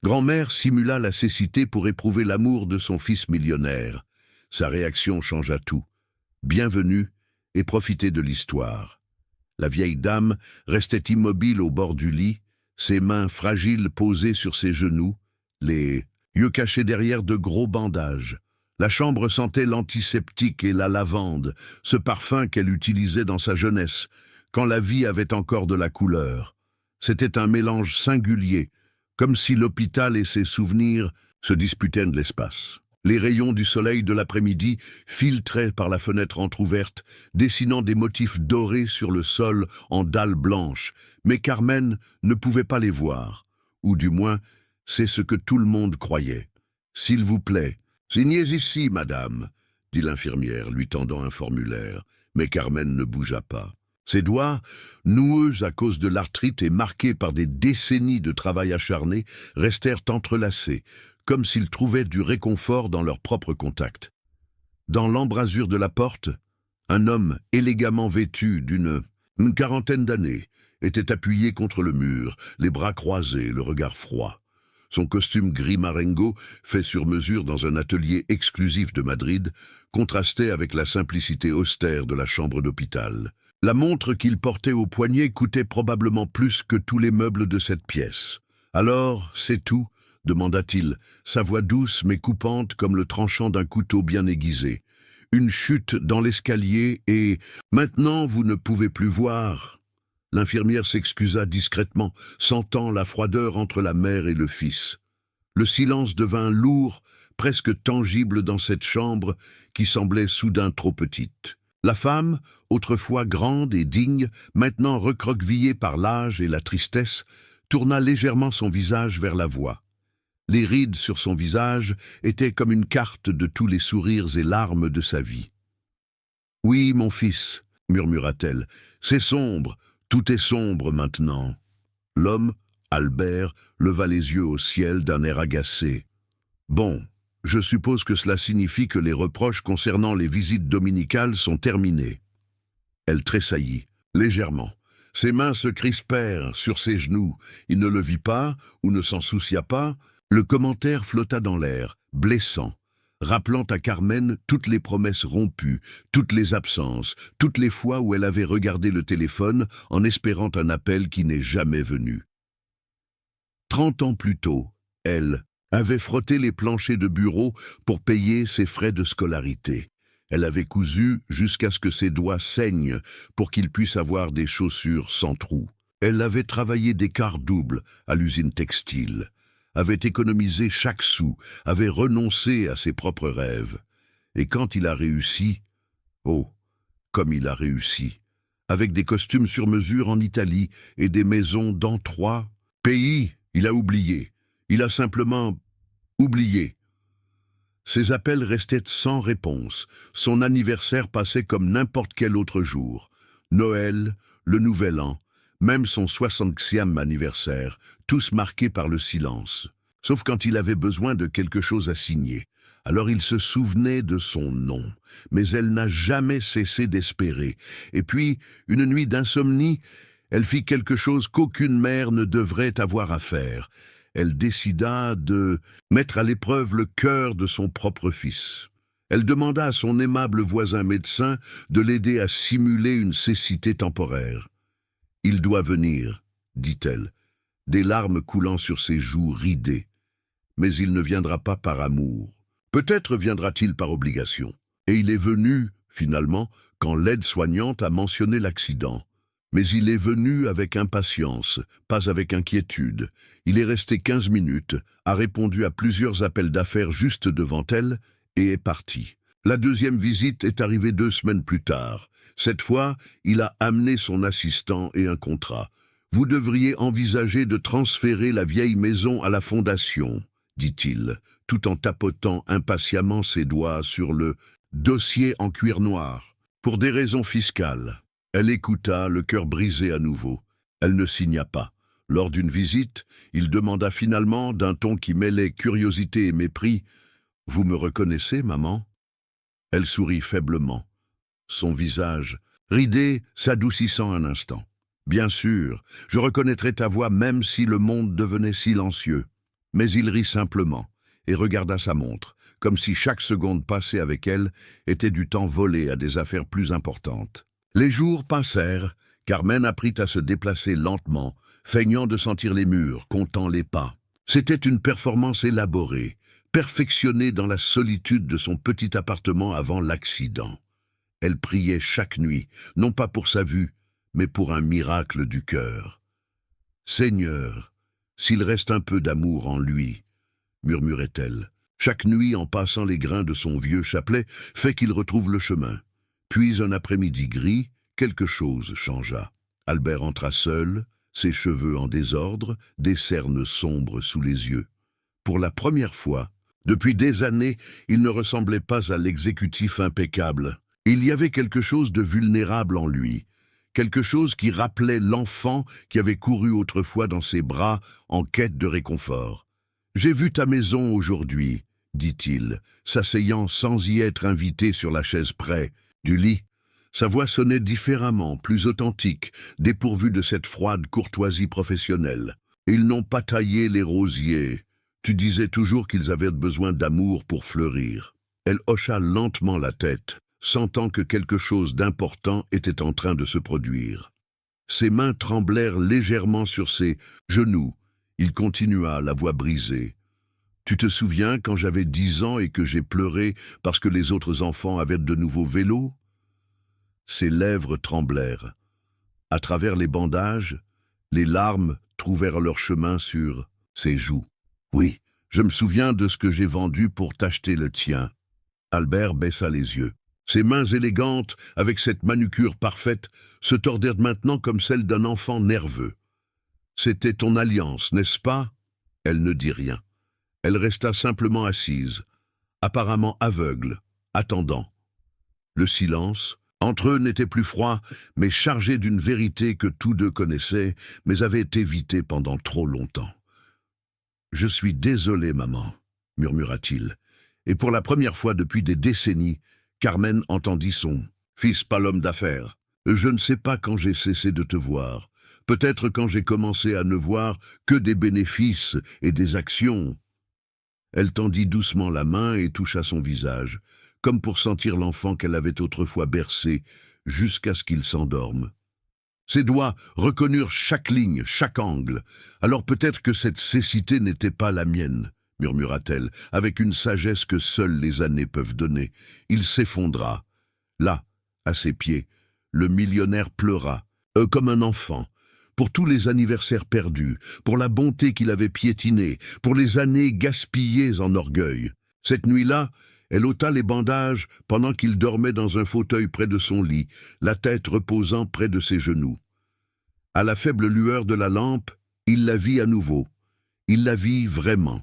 Grand-mère simula la cécité pour éprouver l'amour de son fils millionnaire. Sa réaction changea tout. Bienvenue et profitez de l'histoire. La vieille dame restait immobile au bord du lit, ses mains fragiles posées sur ses genoux, les yeux cachés derrière de gros bandages. La chambre sentait l'antiseptique et la lavande, ce parfum qu'elle utilisait dans sa jeunesse, quand la vie avait encore de la couleur. C'était un mélange singulier, comme si l'hôpital et ses souvenirs se disputaient de l'espace. Les rayons du soleil de l'après-midi filtraient par la fenêtre entr'ouverte, dessinant des motifs dorés sur le sol en dalles blanches, mais Carmen ne pouvait pas les voir. Ou du moins, c'est ce que tout le monde croyait. « S'il vous plaît, signez ici, madame », dit l'infirmière, lui tendant un formulaire, mais Carmen ne bougea pas. Ses doigts, noueux à cause de l'arthrite et marqués par des décennies de travail acharné, restèrent entrelacés, comme s'ils trouvaient du réconfort dans leur propre contact. Dans l'embrasure de la porte, un homme élégamment vêtu d'une quarantaine d'années était appuyé contre le mur, les bras croisés, le regard froid. Son costume gris marengo, fait sur mesure dans un atelier exclusif de Madrid, contrastait avec la simplicité austère de la chambre d'hôpital. La montre qu'il portait au poignet coûtait probablement plus que tous les meubles de cette pièce. « Alors, c'est tout ?» demanda-t-il, sa voix douce mais coupante comme le tranchant d'un couteau bien aiguisé. « Une chute dans l'escalier et... Maintenant, vous ne pouvez plus voir !» L'infirmière s'excusa discrètement, sentant la froideur entre la mère et le fils. Le silence devint lourd, presque tangible dans cette chambre qui semblait soudain trop petite. La femme, autrefois grande et digne, maintenant recroquevillée par l'âge et la tristesse, tourna légèrement son visage vers la voix. Les rides sur son visage étaient comme une carte de tous les sourires et larmes de sa vie. « Oui, mon fils, » murmura-t-elle, « c'est sombre, tout est sombre maintenant. » L'homme, Albert, leva les yeux au ciel d'un air agacé. « Bon, je suppose que cela signifie que les reproches concernant les visites dominicales sont terminés. » Elle tressaillit, légèrement. Ses mains se crispèrent sur ses genoux. Il ne le vit pas, ou ne s'en soucia pas. Le commentaire flotta dans l'air, blessant, rappelant à Carmen toutes les promesses rompues, toutes les absences, toutes les fois où elle avait regardé le téléphone en espérant un appel qui n'est jamais venu. 30 ans plus tôt, elle avait frotté les planchers de bureau pour payer ses frais de scolarité. Elle avait cousu jusqu'à ce que ses doigts saignent pour qu'il puisse avoir des chaussures sans trous. Elle avait travaillé des quarts doubles à l'usine textile, avait économisé chaque sou, avait renoncé à ses propres rêves. Et quand il a réussi, oh, comme il a réussi, avec des costumes sur mesure en Italie et des maisons dans 3 pays, il a oublié. Il a simplement oublié. Ses appels restaient sans réponse. Son anniversaire passait comme n'importe quel autre jour. Noël, le Nouvel An, même son 60e anniversaire, tous marqués par le silence. Sauf quand il avait besoin de quelque chose à signer. Alors il se souvenait de son nom. Mais elle n'a jamais cessé d'espérer. Et puis, une nuit d'insomnie, elle fit quelque chose qu'aucune mère ne devrait avoir à faire. Elle décida de mettre à l'épreuve le cœur de son propre fils. Elle demanda à son aimable voisin médecin de l'aider à simuler une cécité temporaire. « Il doit venir », dit-elle, des larmes coulant sur ses joues ridées. « Mais il ne viendra pas par amour. Peut-être viendra-t-il par obligation. » Et il est venu, finalement, quand l'aide-soignante a mentionné l'accident. Mais il est venu avec impatience, pas avec inquiétude. Il est resté 15 minutes, a répondu à plusieurs appels d'affaires juste devant elle et est parti. La deuxième visite est arrivée 2 semaines plus tard. Cette fois, il a amené son assistant et un contrat. « Vous devriez envisager de transférer la vieille maison à la fondation », dit-il, tout en tapotant impatiemment ses doigts sur le dossier en cuir noir. Pour des raisons fiscales. Elle écouta, le cœur brisé à nouveau. Elle ne signa pas. Lors d'une visite, il demanda finalement, d'un ton qui mêlait curiosité et mépris, « Vous me reconnaissez, maman ?» Elle sourit faiblement, son visage, ridé, s'adoucissant un instant. « Bien sûr, je reconnaîtrai ta voix même si le monde devenait silencieux. » Mais il rit simplement et regarda sa montre, comme si chaque seconde passée avec elle était du temps volé à des affaires plus importantes. Les jours passèrent, Carmen apprit à se déplacer lentement, feignant de sentir les murs, comptant les pas. C'était une performance élaborée, perfectionnée dans la solitude de son petit appartement avant l'accident. Elle priait chaque nuit, non pas pour sa vue, mais pour un miracle du cœur. « Seigneur, s'il reste un peu d'amour en lui, » murmurait-elle. Chaque nuit, en passant les grains de son vieux chapelet, fait qu'il retrouve le chemin. Puis un après-midi gris, quelque chose changea. Albert entra seul, ses cheveux en désordre, des cernes sombres sous les yeux. Pour la première fois, depuis des années, il ne ressemblait pas à l'exécutif impeccable. Il y avait quelque chose de vulnérable en lui, quelque chose qui rappelait l'enfant qui avait couru autrefois dans ses bras en quête de réconfort. « J'ai vu ta maison aujourd'hui », dit-il, s'asseyant sans y être invité sur la chaise près du lit. Sa voix sonnait différemment, plus authentique, dépourvue de cette froide courtoisie professionnelle. « Ils n'ont pas taillé les rosiers. Tu disais toujours qu'ils avaient besoin d'amour pour fleurir. » Elle hocha lentement la tête, sentant que quelque chose d'important était en train de se produire. Ses mains tremblèrent légèrement sur ses genoux. Il continua, la voix brisée. « Tu te souviens quand j'avais 10 ans et que j'ai pleuré parce que les autres enfants avaient de nouveaux vélos ?» Ses lèvres tremblèrent. À travers les bandages, les larmes trouvèrent leur chemin sur ses joues. « Oui, je me souviens de ce que j'ai vendu pour t'acheter le tien. » Albert baissa les yeux. Ses mains élégantes, avec cette manucure parfaite, se tordèrent maintenant comme celles d'un enfant nerveux. « C'était ton alliance, n'est-ce pas ?» Elle ne dit rien. Elle resta simplement assise, apparemment aveugle, attendant. Le silence, entre eux, n'était plus froid, mais chargé d'une vérité que tous deux connaissaient, mais avaient évitée pendant trop longtemps. « Je suis désolé, maman, » murmura-t-il, et pour la première fois depuis des décennies, Carmen entendit son « fils, pas l'homme d'affaires. Je ne sais pas quand j'ai cessé de te voir. Peut-être quand j'ai commencé à ne voir que des bénéfices et des actions. » Elle tendit doucement la main et toucha son visage, comme pour sentir l'enfant qu'elle avait autrefois bercé, jusqu'à ce qu'il s'endorme. Ses doigts reconnurent chaque ligne, chaque angle. « Alors peut-être que cette cécité n'était pas la mienne, » murmura-t-elle, avec une sagesse que seules les années peuvent donner. Il s'effondra. Là, à ses pieds, le millionnaire pleura, comme un enfant, pour tous les anniversaires perdus, pour la bonté qu'il avait piétinée, pour les années gaspillées en orgueil. Cette nuit-là, elle ôta les bandages pendant qu'il dormait dans un fauteuil près de son lit, la tête reposant près de ses genoux. À la faible lueur de la lampe, il la vit à nouveau. Il la vit vraiment.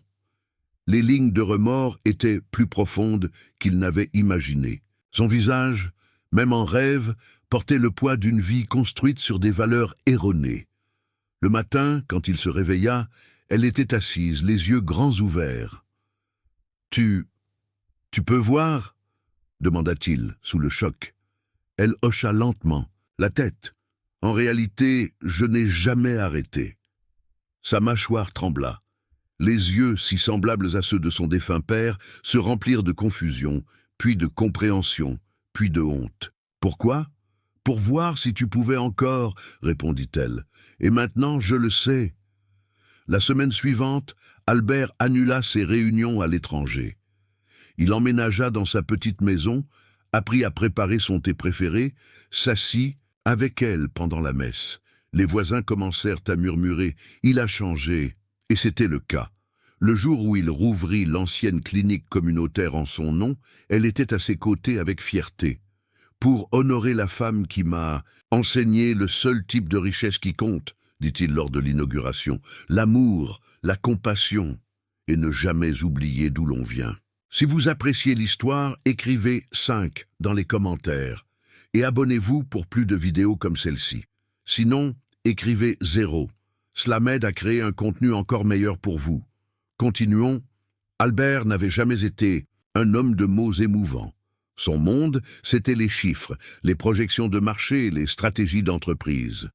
Les lignes de remords étaient plus profondes qu'il n'avait imaginé. Son visage, même en rêve, portait le poids d'une vie construite sur des valeurs erronées. Le matin, quand il se réveilla, elle était assise, les yeux grands ouverts. « Tu peux voir ?» demanda-t-il, sous le choc. Elle hocha lentement la tête. « En réalité, je n'ai jamais arrêté. » Sa mâchoire trembla. Les yeux, si semblables à ceux de son défunt père, se remplirent de confusion, puis de compréhension, puis de honte. « Pourquoi ? Pour voir si tu pouvais encore, » répondit-elle. « Et maintenant, je le sais. » La semaine suivante, Albert annula ses réunions à l'étranger. Il emménagea dans sa petite maison, apprit à préparer son thé préféré, s'assit avec elle pendant la messe. Les voisins commencèrent à murmurer « Il a changé », et c'était le cas. Le jour où il rouvrit l'ancienne clinique communautaire en son nom, elle était à ses côtés avec fierté. « Pour honorer la femme qui m'a enseigné le seul type de richesse qui compte, » dit-il lors de l'inauguration, « l'amour, la compassion, et ne jamais oublier d'où l'on vient. » Si vous appréciez l'histoire, écrivez 5 dans les commentaires et abonnez-vous pour plus de vidéos comme celle-ci. Sinon, écrivez 0. Cela m'aide à créer un contenu encore meilleur pour vous. Continuons. Albert n'avait jamais été un homme de mots émouvants. Son monde, c'était les chiffres, les projections de marché, les stratégies d'entreprise.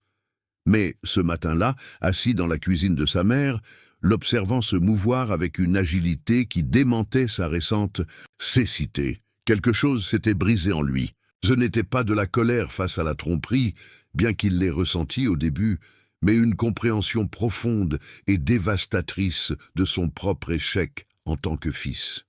Mais ce matin-là, assis dans la cuisine de sa mère, l'observant se mouvoir avec une agilité qui démentait sa récente cécité. Quelque chose s'était brisé en lui. Ce n'était pas de la colère face à la tromperie, bien qu'il l'ait ressenti au début, mais une compréhension profonde et dévastatrice de son propre échec en tant que fils.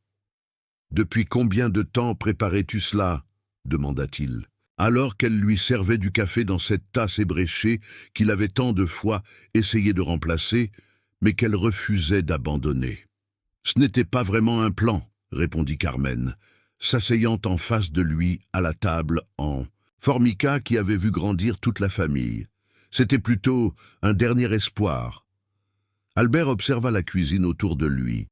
« Depuis combien de temps préparais-tu cela » demanda-t-il, alors qu'elle lui servait du café dans cette tasse ébréchée qu'il avait tant de fois essayé de remplacer, mais qu'elle refusait d'abandonner. « Ce n'était pas vraiment un plan, » répondit Carmen, s'asseyant en face de lui à la table en Formica qui avait vu grandir toute la famille. C'était plutôt un dernier espoir. Albert observa la cuisine autour de lui.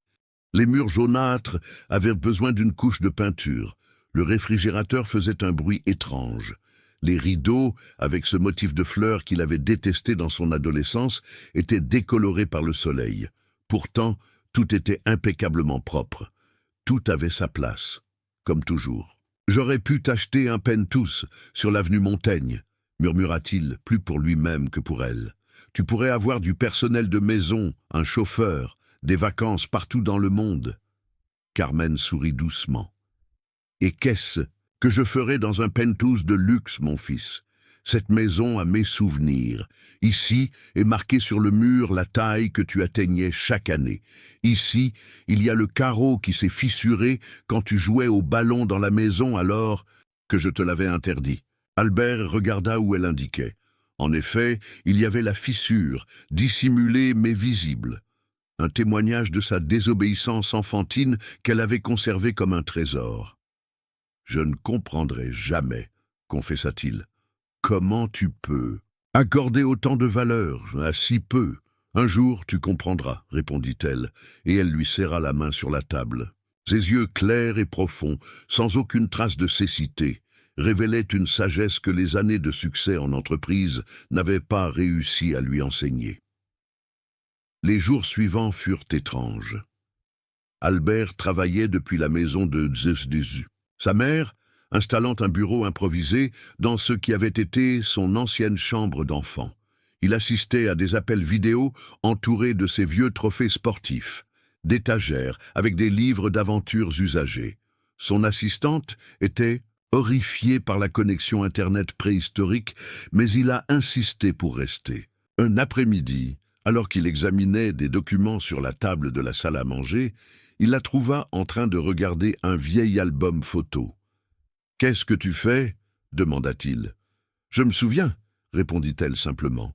Les murs jaunâtres avaient besoin d'une couche de peinture. Le réfrigérateur faisait un bruit étrange. Les rideaux, avec ce motif de fleurs qu'il avait détesté dans son adolescence, étaient décolorés par le soleil. Pourtant, tout était impeccablement propre. Tout avait sa place, comme toujours. « J'aurais pu t'acheter un Penthouse sur l'avenue Montaigne, » murmura-t-il, plus pour lui-même que pour elle. « Tu pourrais avoir du personnel de maison, un chauffeur, des vacances partout dans le monde. » Carmen sourit doucement. « Et qu'est-ce que je ferais dans un Penthouse de luxe, mon fils? Cette maison a mes souvenirs. Ici est marquée sur le mur la taille que tu atteignais chaque année. Ici, il y a le carreau qui s'est fissuré quand tu jouais au ballon dans la maison alors que je te l'avais interdit. » Albert regarda où elle indiquait. En effet, il y avait la fissure, dissimulée mais visible. Un témoignage de sa désobéissance enfantine qu'elle avait conservée comme un trésor. « Je ne comprendrai jamais, » confessa-t-il. « Comment tu peux accorder autant de valeur à si peu? Un jour, tu comprendras, » répondit-elle, et elle lui serra la main sur la table. Ses yeux clairs et profonds, sans aucune trace de cécité, révélaient une sagesse que les années de succès en entreprise n'avaient pas réussi à lui enseigner. Les jours suivants furent étranges. Albert travaillait depuis la maison de Zeus. Sa mère, installant un bureau improvisé dans ce qui avait été son ancienne chambre d'enfant. Il assistait à des appels vidéo entourés de ses vieux trophées sportifs, d'étagères avec des livres d'aventures usagés. Son assistante était horrifiée par la connexion Internet préhistorique, mais il a insisté pour rester. Un après-midi, alors qu'il examinait des documents sur la table de la salle à manger, il la trouva en train de regarder un vieil album photo. « Qu'est-ce que tu fais » demanda-t-il. « Je me souviens » répondit-elle simplement,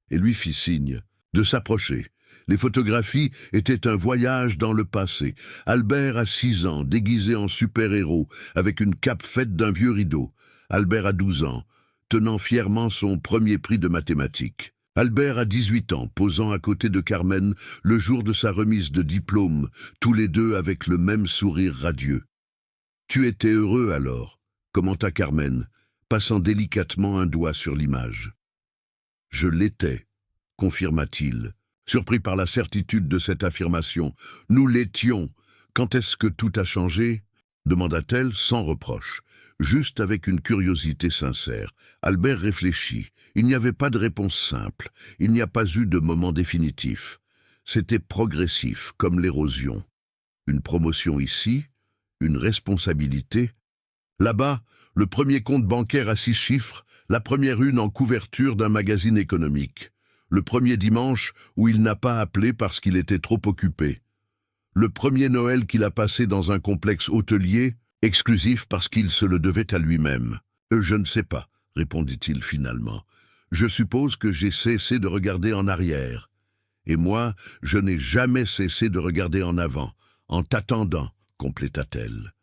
et lui fit signe de s'approcher. Les photographies étaient un voyage dans le passé. Albert a 6 ans, déguisé en super-héros, avec une cape faite d'un vieux rideau. Albert a 12 ans, tenant fièrement son premier prix de mathématiques. Albert a 18 ans, posant à côté de Carmen le jour de sa remise de diplôme, tous les deux avec le même sourire radieux. « Tu étais heureux alors » commenta Carmen, passant délicatement un doigt sur l'image. « Je l'étais » confirma-t-il, surpris par la certitude de cette affirmation. « Nous l'étions. Quand est-ce que tout a changé » demanda-t-elle sans reproche, juste avec une curiosité sincère. Albert réfléchit. Il n'y avait pas de réponse simple. Il n'y a pas eu de moment définitif. C'était progressif, comme l'érosion. Une promotion ici, une responsabilité. Là-bas, le premier compte bancaire à 6 chiffres, la première une en couverture d'un magazine économique. Le premier dimanche où il n'a pas appelé parce qu'il était trop occupé. Le premier Noël qu'il a passé dans un complexe hôtelier, exclusif parce qu'il se le devait à lui-même. « Je ne sais pas », répondit-il finalement. « Je suppose que j'ai cessé de regarder en arrière. Et moi, je n'ai jamais cessé de regarder en avant, en t'attendant, » compléta-t-elle.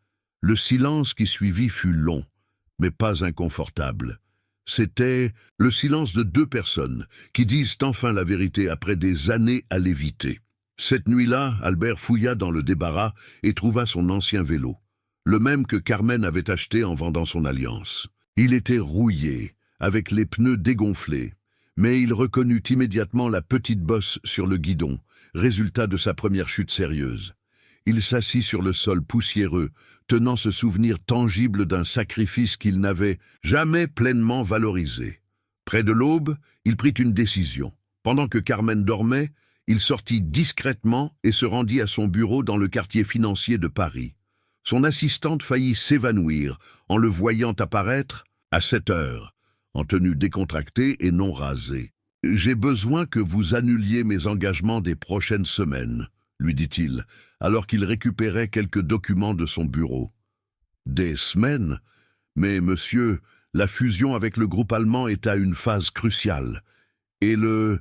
Le silence qui suivit fut long, mais pas inconfortable. C'était le silence de 2 personnes qui disent enfin la vérité après des années à l'éviter. Cette nuit-là, Albert fouilla dans le débarras et trouva son ancien vélo, le même que Carmen avait acheté en vendant son alliance. Il était rouillé, avec les pneus dégonflés, mais il reconnut immédiatement la petite bosse sur le guidon, résultat de sa première chute sérieuse. Il s'assit sur le sol poussiéreux, tenant ce souvenir tangible d'un sacrifice qu'il n'avait jamais pleinement valorisé. Près de l'aube, il prit une décision. Pendant que Carmen dormait, Il sortit discrètement et se rendit à son bureau dans le quartier financier de Paris. Son assistante faillit s'évanouir en le voyant apparaître à 7 heures, en tenue décontractée et non rasée. « J'ai besoin que vous annuliez mes engagements des prochaines semaines », lui dit-il, alors qu'il récupérait quelques documents de son bureau. « Des semaines ? Mais monsieur, la fusion avec le groupe allemand est à une phase cruciale. Et le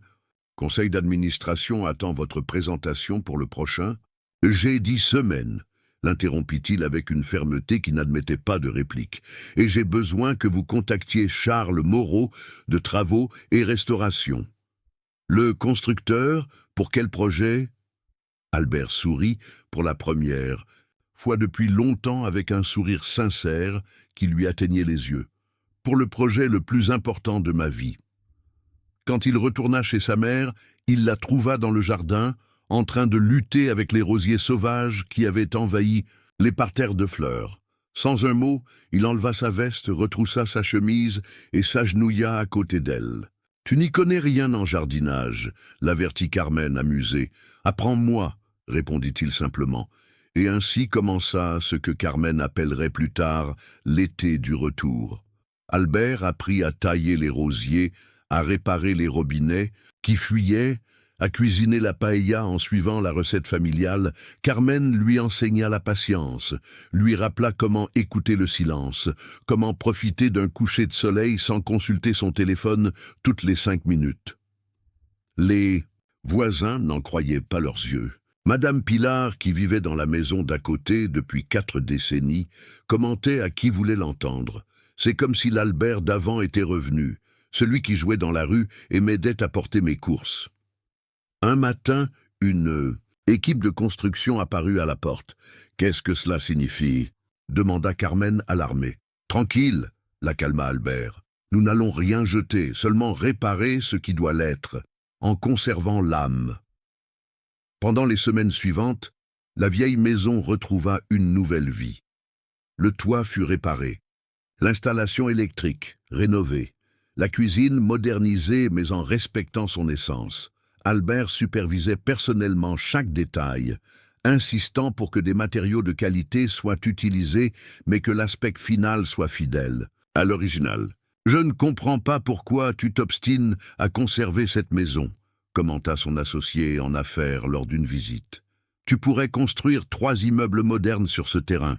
conseil d'administration attend votre présentation pour le prochain ? J'ai dit semaines, l'interrompit-il avec une fermeté qui n'admettait pas de réplique. Et j'ai besoin que vous contactiez Charles Moreau de Travaux et Restauration. Le constructeur, pour quel projet ? Albert sourit pour la première fois depuis longtemps avec un sourire sincère qui lui atteignait les yeux. Pour le projet le plus important de ma vie. Quand il retourna chez sa mère, il la trouva dans le jardin, en train de lutter avec les rosiers sauvages qui avaient envahi les parterres de fleurs. Sans un mot, il enleva sa veste, retroussa sa chemise et s'agenouilla à côté d'elle. « Tu n'y connais rien en jardinage », l'avertit Carmen amusée. « Apprends-moi », répondit-il simplement. Et ainsi commença ce que Carmen appellerait plus tard l'été du retour. Albert apprit à tailler les rosiers, à réparer les robinets qui fuyaient, à cuisiner la paella en suivant la recette familiale. Carmen lui enseigna la patience, lui rappela comment écouter le silence, comment profiter d'un coucher de soleil sans consulter son téléphone toutes les 5 minutes. Les voisins n'en croyaient pas leurs yeux. Madame Pilar, qui vivait dans la maison d'à côté depuis 4 décennies, commentait à qui voulait l'entendre. C'est comme si l'Albert d'avant était revenu, celui qui jouait dans la rue et m'aidait à porter mes courses. Un matin, une équipe de construction apparut à la porte. « Qu'est-ce que cela signifie ?» demanda Carmen alarmée. « Tranquille », la calma Albert. « Nous n'allons rien jeter, seulement réparer ce qui doit l'être, en conservant l'âme. » Pendant les semaines suivantes, la vieille maison retrouva une nouvelle vie. Le toit fut réparé, l'installation électrique rénovée, la cuisine modernisée mais en respectant son essence. Albert supervisait personnellement chaque détail, insistant pour que des matériaux de qualité soient utilisés mais que l'aspect final soit fidèle à l'original. « Je ne comprends pas pourquoi tu t'obstines à conserver cette maison », commenta son associé en affaires lors d'une visite. « Tu pourrais construire 3 immeubles modernes sur ce terrain. »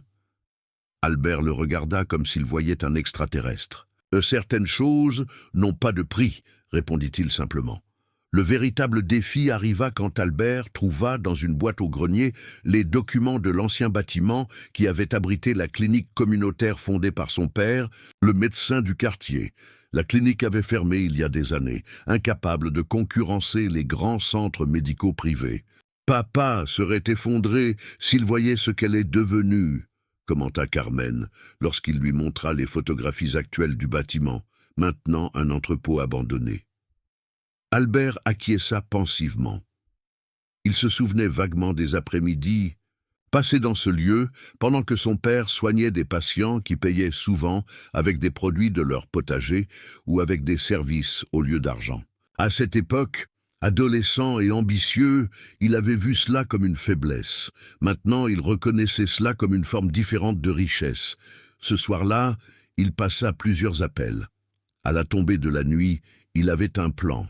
Albert le regarda comme s'il voyait un extraterrestre. « Certaines choses n'ont pas de prix », répondit-il simplement. Le véritable défi arriva quand Albert trouva dans une boîte au grenier les documents de l'ancien bâtiment qui avait abrité la clinique communautaire fondée par son père, le médecin du quartier. La clinique avait fermé il y a des années, incapable de concurrencer les grands centres médicaux privés. « Papa serait effondré s'il voyait ce qu'elle est devenue », commenta Carmen, lorsqu'il lui montra les photographies actuelles du bâtiment, maintenant un entrepôt abandonné. Albert acquiesça pensivement. Il se souvenait vaguement des après-midi passés dans ce lieu pendant que son père soignait des patients qui payaient souvent avec des produits de leur potager ou avec des services au lieu d'argent. À cette époque, adolescent et ambitieux, il avait vu cela comme une faiblesse. Maintenant, il reconnaissait cela comme une forme différente de richesse. Ce soir-là, il passa plusieurs appels. À la tombée de la nuit, il avait un plan.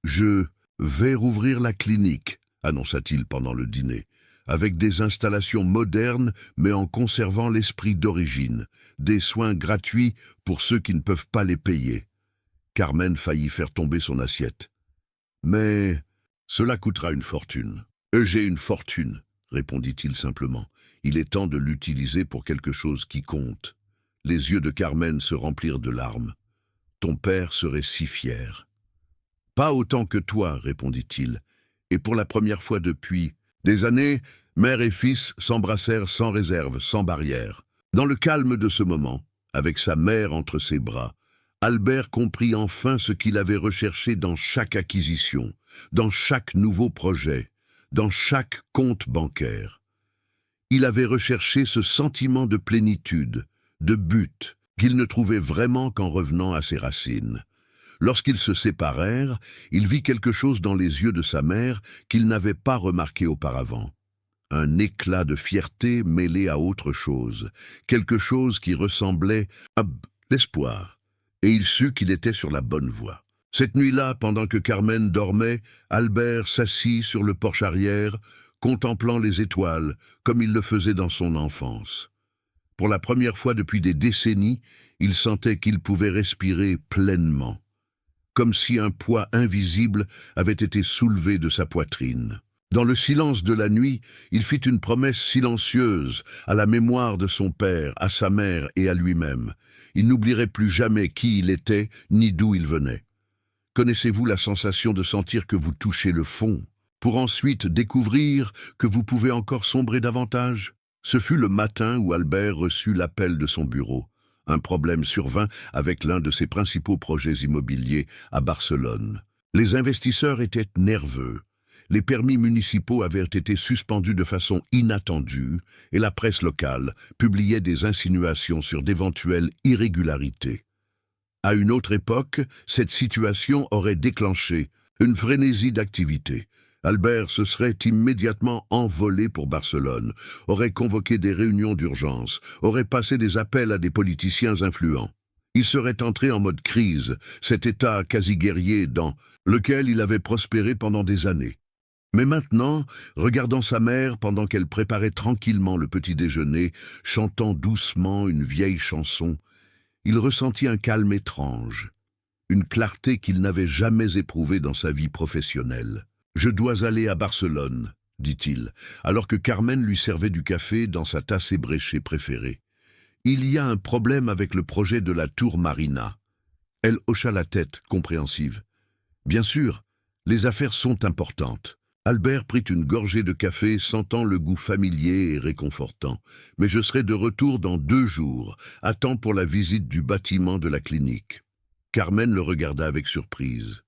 « Je vais rouvrir la clinique », annonça-t-il pendant le dîner, avec des installations modernes mais en conservant l'esprit d'origine, des soins gratuits pour ceux qui ne peuvent pas les payer. Carmen faillit faire tomber son assiette. « Mais cela coûtera une fortune. »« J'ai une fortune, » répondit-il simplement. « Il est temps de l'utiliser pour quelque chose qui compte. » Les yeux de Carmen se remplirent de larmes. « Ton père serait si fier. »« Pas autant que toi, » répondit-il. Et pour la première fois depuis des années, mère et fils s'embrassèrent sans réserve, sans barrière. Dans le calme de ce moment, avec sa mère entre ses bras, Albert comprit enfin ce qu'il avait recherché dans chaque acquisition, dans chaque nouveau projet, dans chaque compte bancaire. Il avait recherché ce sentiment de plénitude, de but, qu'il ne trouvait vraiment qu'en revenant à ses racines. Lorsqu'ils se séparèrent, il vit quelque chose dans les yeux de sa mère qu'il n'avait pas remarqué auparavant. Un éclat de fierté mêlé à autre chose, quelque chose qui ressemblait à l'espoir, et il sut qu'il était sur la bonne voie. Cette nuit-là, pendant que Carmen dormait, Albert s'assit sur le porche arrière, contemplant les étoiles, comme il le faisait dans son enfance. Pour la première fois depuis des décennies, il sentait qu'il pouvait respirer pleinement, comme si un poids invisible avait été soulevé de sa poitrine. Dans le silence de la nuit, il fit une promesse silencieuse à la mémoire de son père, à sa mère et à lui-même. Il n'oublierait plus jamais qui il était, ni d'où il venait. Connaissez-vous la sensation de sentir que vous touchez le fond, pour ensuite découvrir que vous pouvez encore sombrer davantage? Ce fut le matin où Albert reçut l'appel de son bureau. Un problème survint avec l'un de ses principaux projets immobiliers à Barcelone. Les investisseurs étaient nerveux. Les permis municipaux avaient été suspendus de façon inattendue et la presse locale publiait des insinuations sur d'éventuelles irrégularités. À une autre époque, cette situation aurait déclenché une frénésie d'activité. Albert se serait immédiatement envolé pour Barcelone, aurait convoqué des réunions d'urgence, aurait passé des appels à des politiciens influents. Il serait entré en mode crise, cet état quasi guerrier dans lequel il avait prospéré pendant des années. Mais maintenant, regardant sa mère pendant qu'elle préparait tranquillement le petit déjeuner, chantant doucement une vieille chanson, il ressentit un calme étrange, une clarté qu'il n'avait jamais éprouvée dans sa vie professionnelle. « Je dois aller à Barcelone », dit-il, alors que Carmen lui servait du café dans sa tasse ébréchée préférée. « Il y a un problème avec le projet de la tour Marina. » Elle hocha la tête, compréhensive. « Bien sûr, les affaires sont importantes. » Albert prit une gorgée de café, sentant le goût familier et réconfortant. « Mais je serai de retour dans 2 jours, à temps pour la visite du bâtiment de la clinique. » Carmen le regarda avec surprise.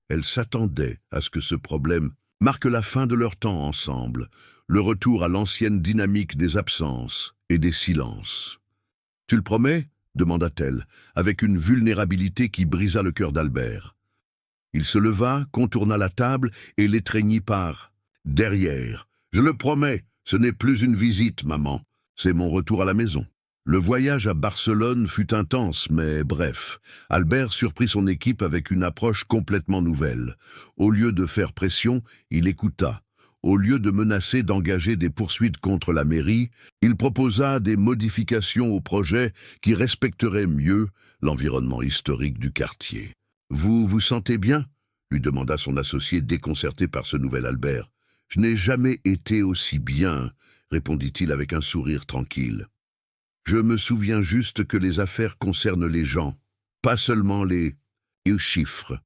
Elle s'attendait à ce que ce problème marque la fin de leur temps ensemble, le retour à l'ancienne dynamique des absences et des silences. « Tu le promets ?» demanda-t-elle, avec une vulnérabilité qui brisa le cœur d'Albert. Il se leva, contourna la table et l'étreignit par derrière. « Je le promets, ce n'est plus une visite, maman. C'est mon retour à la maison. » Le voyage à Barcelone fut intense, mais bref. Albert surprit son équipe avec une approche complètement nouvelle. Au lieu de faire pression, il écouta. Au lieu de menacer d'engager des poursuites contre la mairie, il proposa des modifications au projet qui respecteraient mieux l'environnement historique du quartier. « Vous vous sentez bien ?» lui demanda son associé déconcerté par ce nouvel Albert. « Je n'ai jamais été aussi bien, » répondit-il avec un sourire tranquille. « Je me souviens juste que les affaires concernent les gens, pas seulement les chiffres. »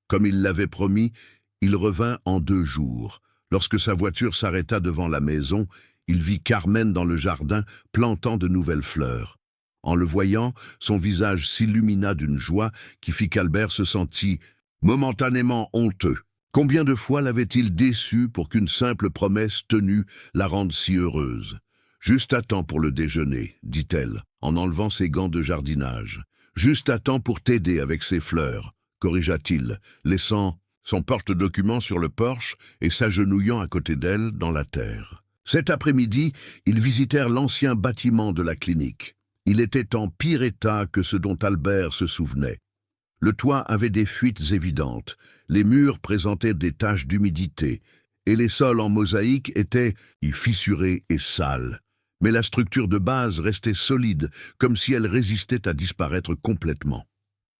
Comme il l'avait promis, il revint en 2 jours. Lorsque sa voiture s'arrêta devant la maison, il vit Carmen dans le jardin plantant de nouvelles fleurs. En le voyant, son visage s'illumina d'une joie qui fit qu'Albert se sentit momentanément honteux. Combien de fois l'avait-il déçu pour qu'une simple promesse tenue la rende si heureuse? « Juste à temps pour le déjeuner, » dit-elle, en enlevant ses gants de jardinage. « Juste à temps pour t'aider avec ces fleurs, » corrigea-t-il, laissant son porte-documents sur le porche et s'agenouillant à côté d'elle dans la terre. Cet après-midi, ils visitèrent l'ancien bâtiment de la clinique. Il était en pire état que ce dont Albert se souvenait. Le toit avait des fuites évidentes, les murs présentaient des taches d'humidité, et les sols en mosaïque étaient fissurés et sales. Mais la structure de base restait solide, comme si elle résistait à disparaître complètement.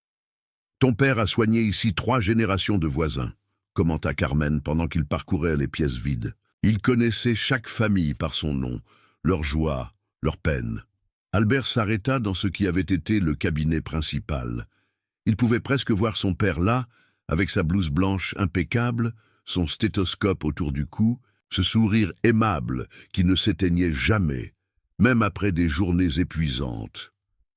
« Ton père a soigné ici 3 générations de voisins, » commenta Carmen pendant qu'il parcourait les pièces vides. Il connaissait chaque famille par son nom, leur joie, leur peine. Albert s'arrêta dans ce qui avait été le cabinet principal. Il pouvait presque voir son père là, avec sa blouse blanche impeccable, son stéthoscope autour du cou, ce sourire aimable qui ne s'éteignait jamais, même après des journées épuisantes.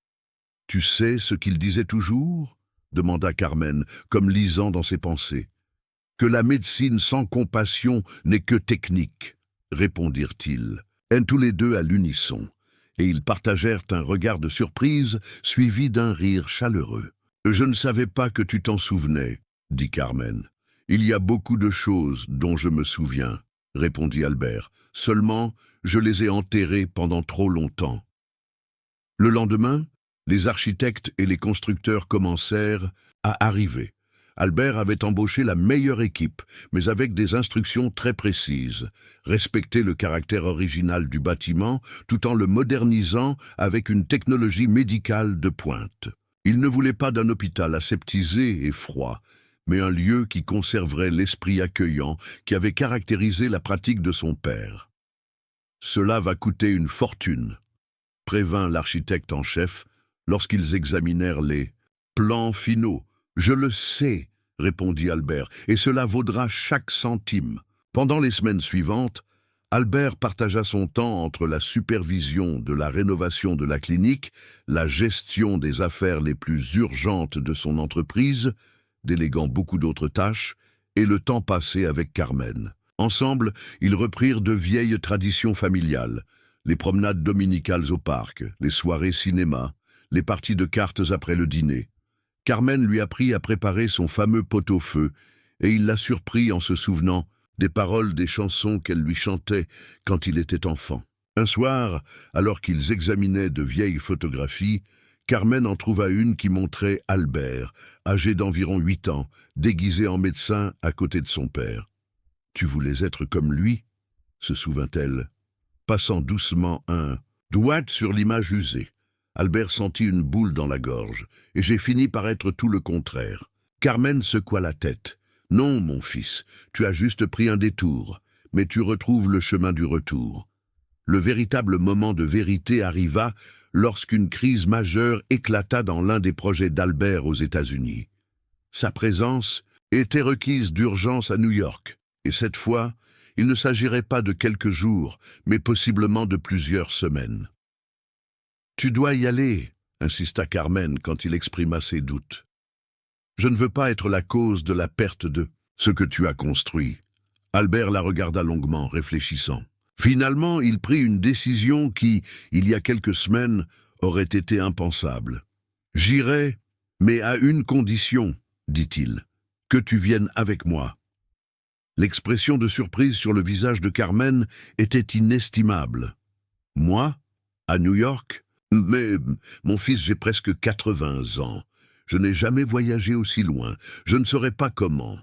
« Tu sais ce qu'il disait toujours ?» demanda Carmen, comme lisant dans ses pensées. « Que la médecine sans compassion n'est que technique, » répondirent-ils, tous les deux à l'unisson, et ils partagèrent un regard de surprise suivi d'un rire chaleureux. Je ne savais pas que tu t'en souvenais, dit Carmen. Il y a beaucoup de choses dont je me souviens, répondit Albert. Seulement, je les ai enterrées pendant trop longtemps. Le lendemain, les architectes et les constructeurs commencèrent à arriver. Albert avait embauché la meilleure équipe, mais avec des instructions très précises. Respecter le caractère original du bâtiment, tout en le modernisant avec une technologie médicale de pointe. Il ne voulait pas d'un hôpital aseptisé et froid, mais un lieu qui conserverait l'esprit accueillant qui avait caractérisé la pratique de son père. Cela va coûter une fortune, prévint l'architecte en chef lorsqu'ils examinèrent les plans finaux. Je le sais, répondit Albert, et cela vaudra chaque centime. Pendant les semaines suivantes, Albert partagea son temps entre la supervision de la rénovation de la clinique, la gestion des affaires les plus urgentes de son entreprise, déléguant beaucoup d'autres tâches, et le temps passé avec Carmen. Ensemble, ils reprirent de vieilles traditions familiales, les promenades dominicales au parc, les soirées cinéma, les parties de cartes après le dîner. Carmen lui apprit à préparer son fameux pot-au-feu, et il la surprit en se souvenant des paroles des chansons qu'elle lui chantait quand il était enfant. Un soir, alors qu'ils examinaient de vieilles photographies, Carmen en trouva une qui montrait Albert, âgé d'environ 8 ans, déguisé en médecin à côté de son père. « Tu voulais être comme lui ?» se souvint-elle, passant doucement un doigt sur l'image usée. Albert sentit une boule dans la gorge, et j'ai fini par être tout le contraire. Carmen secoua la tête. « Non, mon fils, tu as juste pris un détour, mais tu retrouves le chemin du retour. » Le véritable moment de vérité arriva lorsqu'une crise majeure éclata dans l'un des projets d'Albert aux États-Unis. Sa présence était requise d'urgence à New York, et cette fois, il ne s'agirait pas de quelques jours, mais possiblement de plusieurs semaines. « Tu dois y aller, » insista Carmen quand il exprima ses doutes. « Je ne veux pas être la cause de la perte de ce que tu as construit. » Albert la regarda longuement, réfléchissant. Finalement, il prit une décision qui, il y a quelques semaines, aurait été impensable. « J'irai, mais à une condition, » dit-il, « que tu viennes avec moi. » L'expression de surprise sur le visage de Carmen était inestimable. « Moi, à New York ? Mais, mon fils, j'ai presque 80 ans. Je n'ai jamais voyagé aussi loin. Je ne saurais pas comment.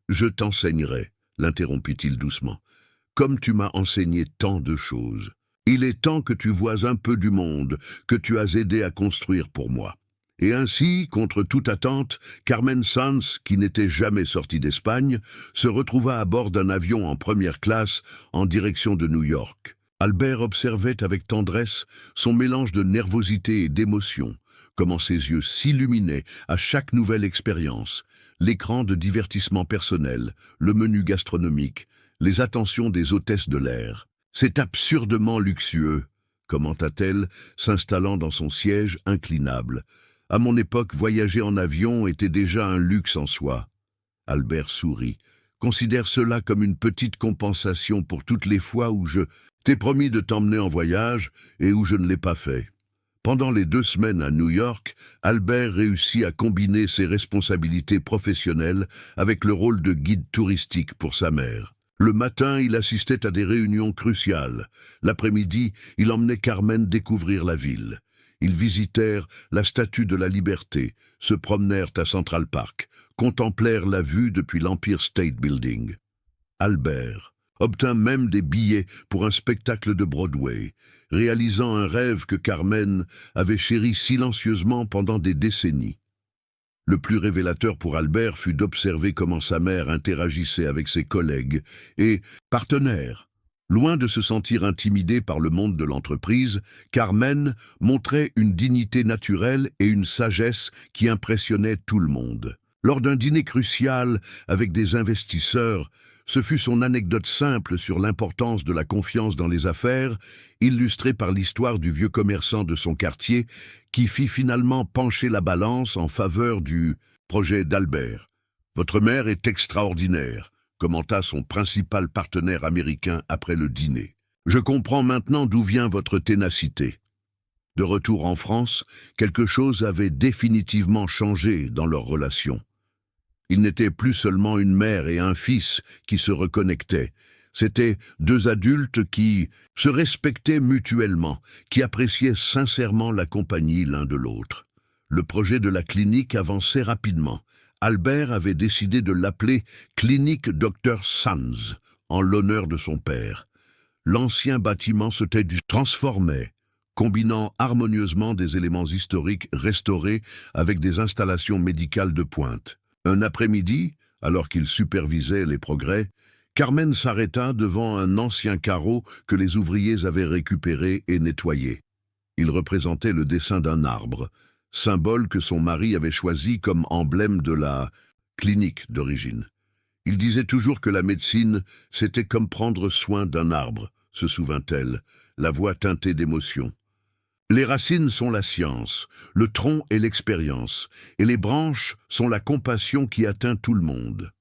Je t'enseignerai, » l'interrompit-il doucement. « Comme tu m'as enseigné tant de choses. Il est temps que tu voies un peu du monde que tu as aidé à construire pour moi. » Et ainsi, contre toute attente, Carmen Sanz, qui n'était jamais sortie d'Espagne, se retrouva à bord d'un avion en première classe en direction de New York. Albert observait avec tendresse son mélange de nervosité et d'émotion, comment ses yeux s'illuminaient à chaque nouvelle expérience, l'écran de divertissement personnel, le menu gastronomique, les attentions des hôtesses de l'air. « C'est absurdement luxueux », commenta-t-elle, s'installant dans son siège inclinable. « À mon époque, voyager en avion était déjà un luxe en soi. » Albert sourit. « Considère cela comme une petite compensation pour toutes les fois où je t'ai promis de t'emmener en voyage et où je ne l'ai pas fait. » Pendant les 2 semaines à New York, Albert réussit à combiner ses responsabilités professionnelles avec le rôle de guide touristique pour sa mère. Le matin, il assistait à des réunions cruciales. L'après-midi, il emmenait Carmen découvrir la ville. Ils visitèrent la Statue de la Liberté, se promenèrent à Central Park, contemplèrent la vue depuis l'Empire State Building. Albert obtint même des billets pour un spectacle de Broadway, réalisant un rêve que Carmen avait chéri silencieusement pendant des décennies. Le plus révélateur pour Albert fut d'observer comment sa mère interagissait avec ses collègues et partenaires. Loin de se sentir intimidée par le monde de l'entreprise, Carmen montrait une dignité naturelle et une sagesse qui impressionnaient tout le monde. Lors d'un dîner crucial avec des investisseurs, ce fut son anecdote simple sur l'importance de la confiance dans les affaires, illustrée par l'histoire du vieux commerçant de son quartier, qui fit finalement pencher la balance en faveur du projet d'Albert. « Votre mère est extraordinaire », commenta son principal partenaire américain après le dîner. « Je comprends maintenant d'où vient votre ténacité. » De retour en France, quelque chose avait définitivement changé dans leur relation. Ils n'étaient plus seulement une mère et un fils qui se reconnectaient. C'étaient deux adultes qui se respectaient mutuellement, qui appréciaient sincèrement la compagnie l'un de l'autre. Le projet de la clinique avançait rapidement. Albert avait décidé de l'appeler Clinique Dr Sands, en l'honneur de son père. L'ancien bâtiment se transformait, combinant harmonieusement des éléments historiques restaurés avec des installations médicales de pointe. Un après-midi, alors qu'il supervisait les progrès, Carmen s'arrêta devant un ancien carreau que les ouvriers avaient récupéré et nettoyé. Il représentait le dessin d'un arbre, symbole que son mari avait choisi comme emblème de la clinique d'origine. Il disait toujours que la médecine, c'était comme prendre soin d'un arbre, se souvint-elle, la voix teintée d'émotion. Les racines sont la science, le tronc est l'expérience, et les branches sont la compassion qui atteint tout le monde.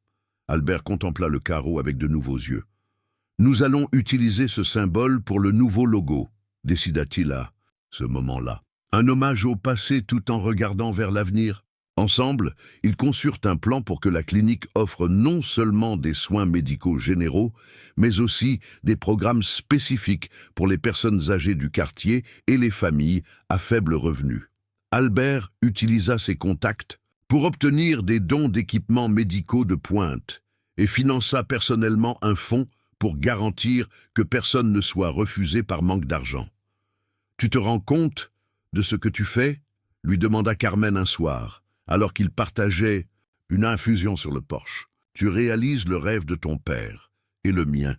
Albert contempla le carreau avec de nouveaux yeux. « Nous allons utiliser ce symbole pour le nouveau logo », décida-t-il à ce moment-là. Un hommage au passé tout en regardant vers l'avenir. Ensemble, ils conçurent un plan pour que la clinique offre non seulement des soins médicaux généraux, mais aussi des programmes spécifiques pour les personnes âgées du quartier et les familles à faible revenu. Albert utilisa ses contacts pour obtenir des dons d'équipements médicaux de pointe et finança personnellement un fonds pour garantir que personne ne soit refusé par manque d'argent. « Tu te rends compte de ce que tu fais ?» lui demanda Carmen un soir, alors qu'ils partageaient une infusion sur le porche. « Tu réalises le rêve de ton père et le mien. »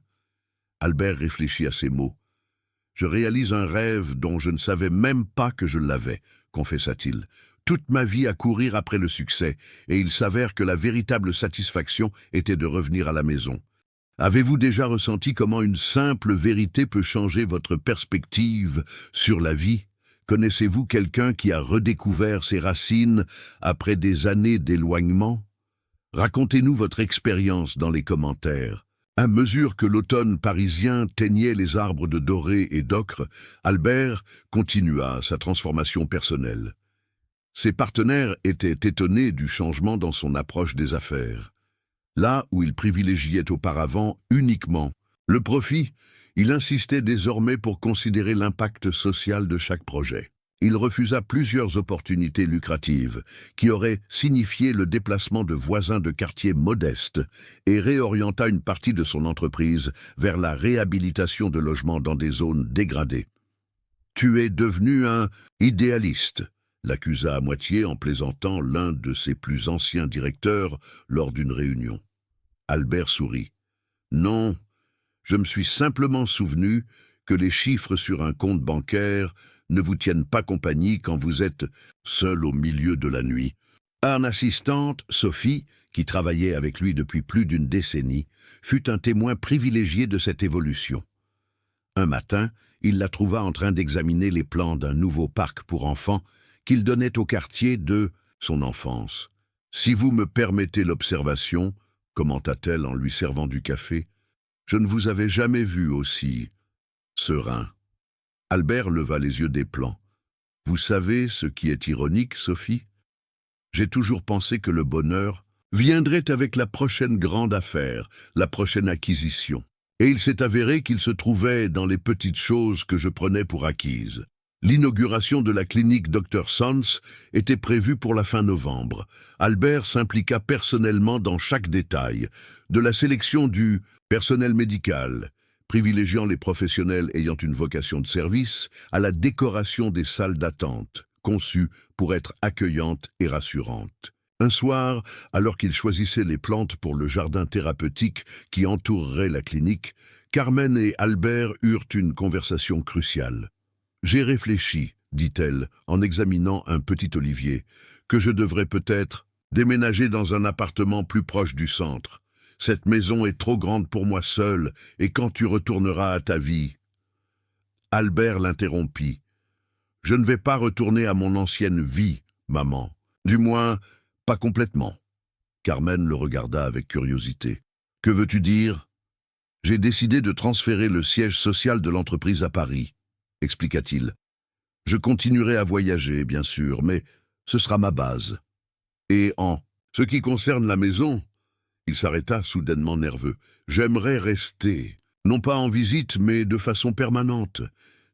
Albert réfléchit à ces mots. « Je réalise un rêve dont je ne savais même pas que je l'avais, » confessa-t-il. « Toute ma vie à courir après le succès, et il s'avère que la véritable satisfaction était de revenir à la maison. Avez-vous déjà ressenti comment une simple vérité peut changer votre perspective sur la vie ? Connaissez-vous quelqu'un qui a redécouvert ses racines après des années d'éloignement ? Racontez-nous votre expérience dans les commentaires. » À mesure que l'automne parisien teignait les arbres de doré et d'ocre, Albert continua sa transformation personnelle. Ses partenaires étaient étonnés du changement dans son approche des affaires. Là où il privilégiait auparavant uniquement le profit, il insistait désormais pour considérer l'impact social de chaque projet. Il refusa plusieurs opportunités lucratives qui auraient signifié le déplacement de voisins de quartiers modestes et réorienta une partie de son entreprise vers la réhabilitation de logements dans des zones dégradées. « Tu es devenu un idéaliste », l'accusa à moitié en plaisantant l'un de ses plus anciens directeurs lors d'une réunion. Albert sourit. « Non, je me suis simplement souvenu que les chiffres sur un compte bancaire ne vous tiennent pas compagnie quand vous êtes seul au milieu de la nuit. » Une assistante, Sophie, qui travaillait avec lui depuis plus d'une décennie, fut un témoin privilégié de cette évolution. Un matin, il la trouva en train d'examiner les plans d'un nouveau parc pour enfants qu'il donnait au quartier de son enfance. « Si vous me permettez l'observation, » commenta-t-elle en lui servant du café, « je ne vous avais jamais vu aussi serein. » Albert leva les yeux des plans. « Vous savez ce qui est ironique, Sophie ? J'ai toujours pensé que le bonheur viendrait avec la prochaine grande affaire, la prochaine acquisition. Et il s'est avéré qu'il se trouvait dans les petites choses que je prenais pour acquises. L'inauguration de la clinique Dr Sands était prévue pour la fin novembre. Albert s'impliqua personnellement dans chaque détail, de la sélection du personnel médical, privilégiant les professionnels ayant une vocation de service, à la décoration des salles d'attente, conçues pour être accueillantes et rassurantes. Un soir, alors qu'il choisissait les plantes pour le jardin thérapeutique qui entourerait la clinique, Carmen et Albert eurent une conversation cruciale. « J'ai réfléchi, dit-elle, en examinant un petit olivier, que je devrais peut-être déménager dans un appartement plus proche du centre. Cette maison est trop grande pour moi seul, et quand tu retourneras à ta vie... » Albert l'interrompit. « Je ne vais pas retourner à mon ancienne vie, maman. Du moins, pas complètement. » Carmen le regarda avec curiosité. « Que veux-tu dire ? » « J'ai décidé de transférer le siège social de l'entreprise à Paris, » expliqua-t-il. « Je continuerai à voyager, bien sûr, mais ce sera ma base. Et en ce qui concerne la maison, il s'arrêta soudainement nerveux. J'aimerais rester, non pas en visite, mais de façon permanente,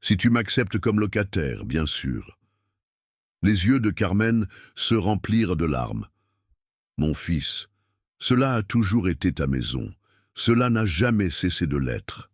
si tu m'acceptes comme locataire, bien sûr. Les yeux de Carmen se remplirent de larmes. Mon fils, cela a toujours été ta maison. Cela n'a jamais cessé de l'être.